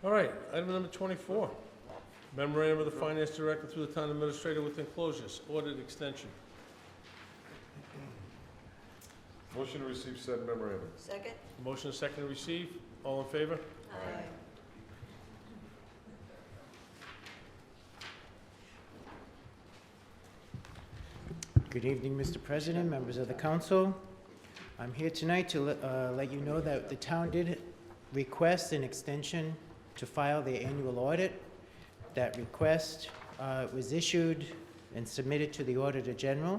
All right, item number 24. Memorandum of the Finance Director through the Town Administrator with enclosures, audit extension. Motion to receive said memorandum. Second? Motion is second to receive. All in favor? Aye. Good evening, Mr. President, members of the council. I'm here tonight to let you know that the town did request an extension to file the annual audit. That request was issued and submitted to the Auditor General.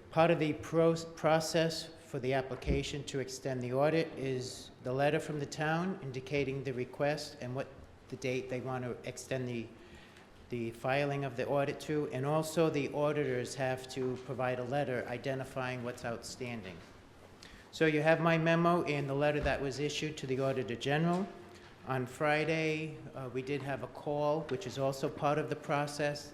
Part of the process for the application to extend the audit is the letter from the town indicating the request and what the date they want to extend the filing of the audit to, and also the auditors have to provide a letter identifying what's outstanding. So you have my memo and the letter that was issued to the Auditor General. On Friday, we did have a call, which is also part of the process.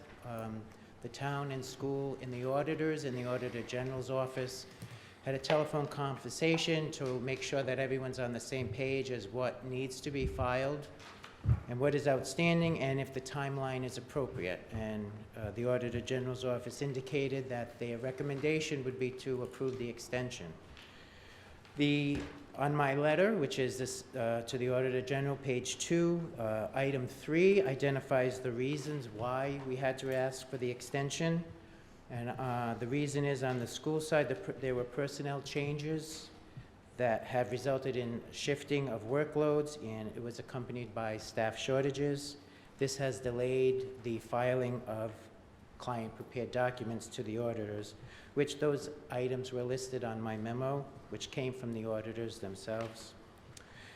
The town and school and the auditors and the Auditor General's office had a telephone conversation to make sure that everyone's on the same page as what needs to be filed and what is outstanding, and if the timeline is appropriate. And the Auditor General's office indicated that their recommendation would be to approve the extension. On my letter, which is this, to the Auditor General, page 2, item 3 identifies the reasons why we had to ask for the extension. And the reason is, on the school side, there were personnel changes that have resulted in shifting of workloads, and it was accompanied by staff shortages. This has delayed the filing of client-prepared documents to the auditors, which those items were listed on my memo, which came from the auditors themselves.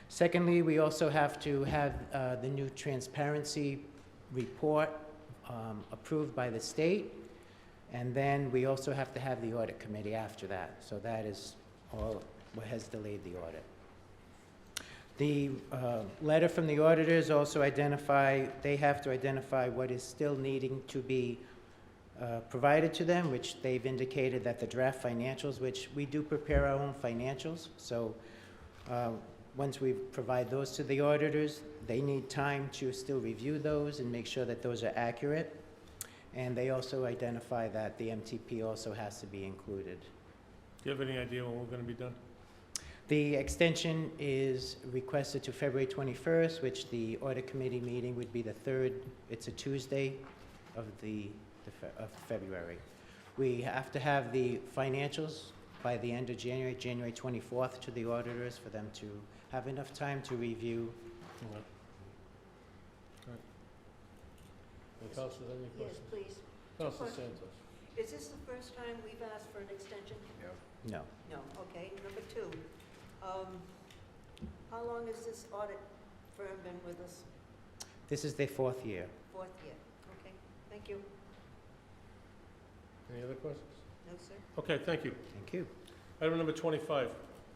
Secondly, we also have to have the new transparency report approved by the state, and then we also have to have the audit committee after that. So that is all what has delayed the audit. The letter from the auditors also they have to identify what is still needing to be provided to them, which they've indicated that the draft financials, which we do prepare our own financials, so once we provide those to the auditors, they need time to still review those and make sure that those are accurate. And they also identify that the MTP also has to be included. Do you have any idea when we're going to be done? The extension is requested to February 21st, which the audit committee meeting would be the 3rd. It's a Tuesday of February. We have to have the financials by the end of January 24th, to the auditors for them to have enough time to review. Councilor, any Yes, questions? please. Councilor Question. Santos. Is this the first time we've asked for an extension? No. No, okay. Number 2, how long has this audit firm been with us? This is their 4th year. 4th year. Okay, thank you. Any other questions? No, sir. Okay, thank you. Thank you. Item number 25,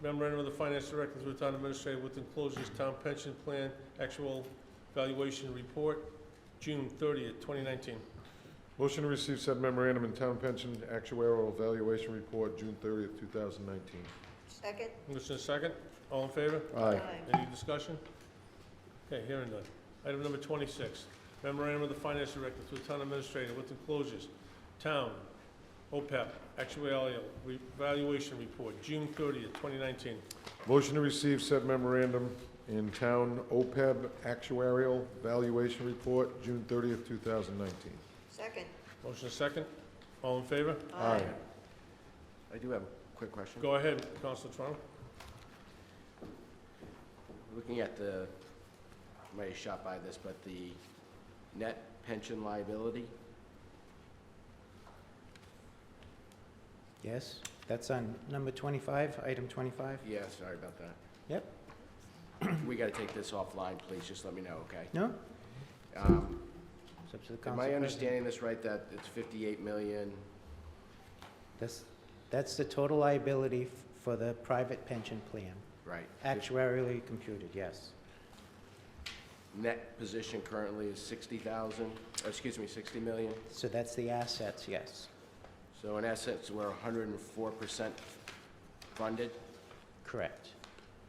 memorandum of the Finance Director to the Town Administrator with enclosures Town Pension Plan Actual Valuation Report, June 30th, 2019. Motion to receive said memorandum and town pension actuarial evaluation report, June 30th, 2019. Second? Motion is second. All in favor? Aye. Any discussion? Okay, hearing none. Item number 26, memorandum of the Finance Director to the Town Administrator with enclosures Town OPEB Actuarial Evaluation Report, June 30th, 2019. Motion to receive said memorandum in town OPEB actuarial valuation report, June 30th, 2019. Second? Motion is second. All in favor? Aye. I do have a quick question. Go ahead, Councilor Toronto. Looking at I might have shot by this, but the net pension liability, Yes, that's on number 25, item 25. yeah, sorry about that. Yep. We gotta take this offline, please, just let me know, okay? No? Um, It's up to the Am council I president. understanding this right, that it's 58 million? That's the total liability for the private pension plan. Right. Actuarially computed, yes. Net position currently is 60,000, or excuse me, 60 million? So that's the assets, yes. So in essence, we're 104% funded? Correct,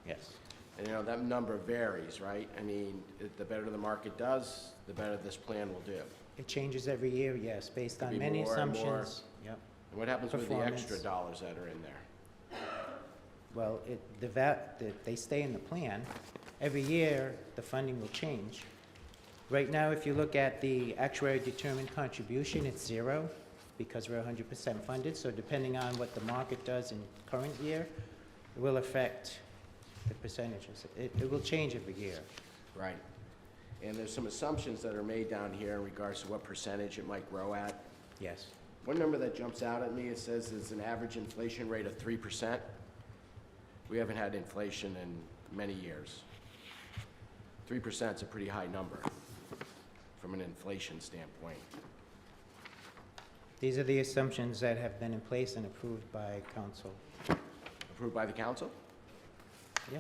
yes. And you know, that number varies, right? I mean, the better the market does, the better this plan will do. It changes every year, yes, based Could on be many more and more. assumptions. Yep. And what happens with the Performance. extra dollars that are in there? Well, they stay in the plan. Every year, the funding will change. Right now, if you look at the actuary determined contribution, it's 0 because we're 100% funded. So depending on what the market does in current year, it will affect the percentages. It will change every year. Right. And there's some assumptions that are made down here in regards to what percentage it might grow at. Yes. One number that jumps out at me, it says it's an average inflation rate of 3%. We haven't had inflation in many years. 3% is a pretty high number from an inflation standpoint. These are the assumptions that have been in place and approved by council. Approved by the council? Yeah,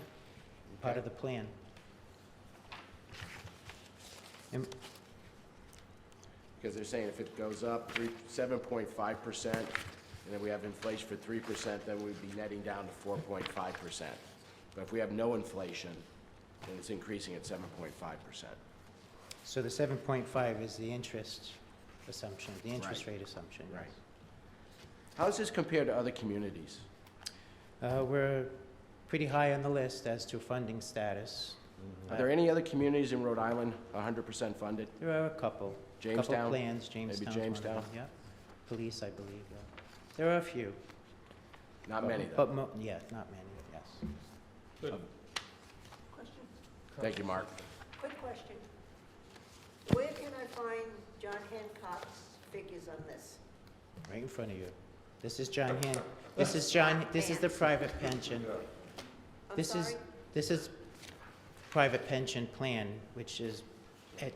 part of the plan. because they're saying if it goes up 7.5%, and then we have inflation for 3%, then we'd be netting down to 4.5%. But if we have no inflation, then it's increasing at 7.5%. So the 7.5 is the interest assumption, the interest Right. rate assumption. Right. How does this compare to other communities? We're pretty high on the list as to funding status. Are there any other communities in Rhode Island 100% funded? There are a couple. Jamestown? Couple plans, Jamestown's one of them, Jamestown? yeah. Police, I believe, yeah. There are a few. Not many, though. But, yeah, not many, yes. Good. Question? Thank you, Mark. Quick question. Where can I find John Hancock's figures on this? Right in front of you. This is this is the private pension. I'm This is, sorry? this is private pension plan, which is,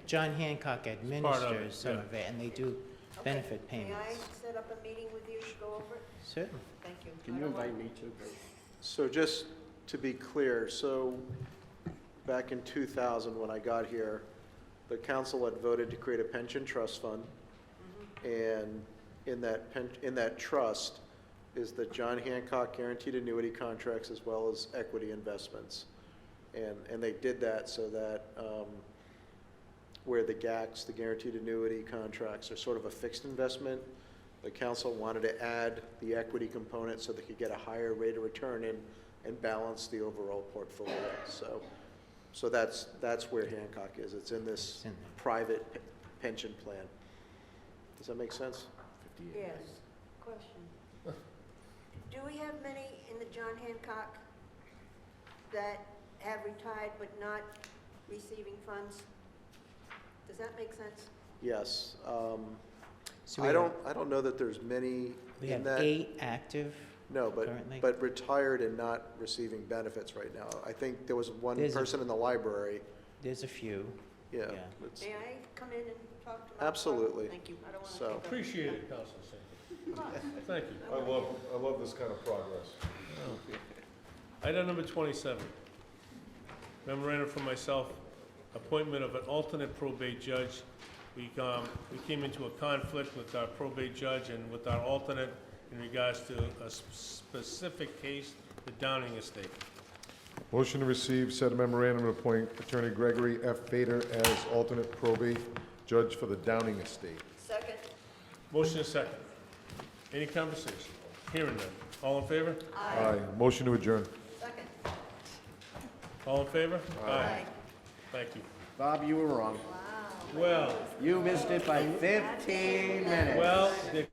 John Hancock administers some yeah. of it, and they do benefit May payments. I set up a meeting with you to go over it? Certainly. Thank you. Can I you don't want- invite me too? So just to be clear, so back in 2000, when I got here, the council had voted to create a pension trust fund. And in that trust is the John Hancock guaranteed annuity contracts as well as equity investments. And they did that so that where the GACs, the guaranteed annuity contracts, are sort of a fixed investment, the council wanted to add the equity component so they could get a higher rate of return and balance the overall portfolio. So that's where Hancock is. It's in this It's in there. private pension plan. Does that make sense? Yes. Question. Do we have many in the John Hancock that have retired but not receiving funds? Does that make sense? Yes. So we I have- don't know that there's many We in have that. 8 active No, currently. but retired and not receiving benefits right now. I think there was one There's a- person in the library. There's a few. Yeah. Yeah. it's- May I come in and talk to my... Absolutely. Thank you. I don't want to So- take up... Appreciate it, Councilor Singh. Thank you. I love this kind of progress. Item number 27, memorandum from myself, appointment of an alternate probate judge. We came into a conflict with our probate judge and with our alternate in regards to a specific case, the Downing estate. Motion to receive said memorandum and appoint Attorney Gregory F. Fader as alternate probate judge for the Downing estate. Second. Motion is second. Any conversation? Hearing none. All in favor? Aye. Motion to adjourn. Second. All in favor? Aye. Thank you. Bob, you were wrong. Well, You missed it by 15 minutes. well, the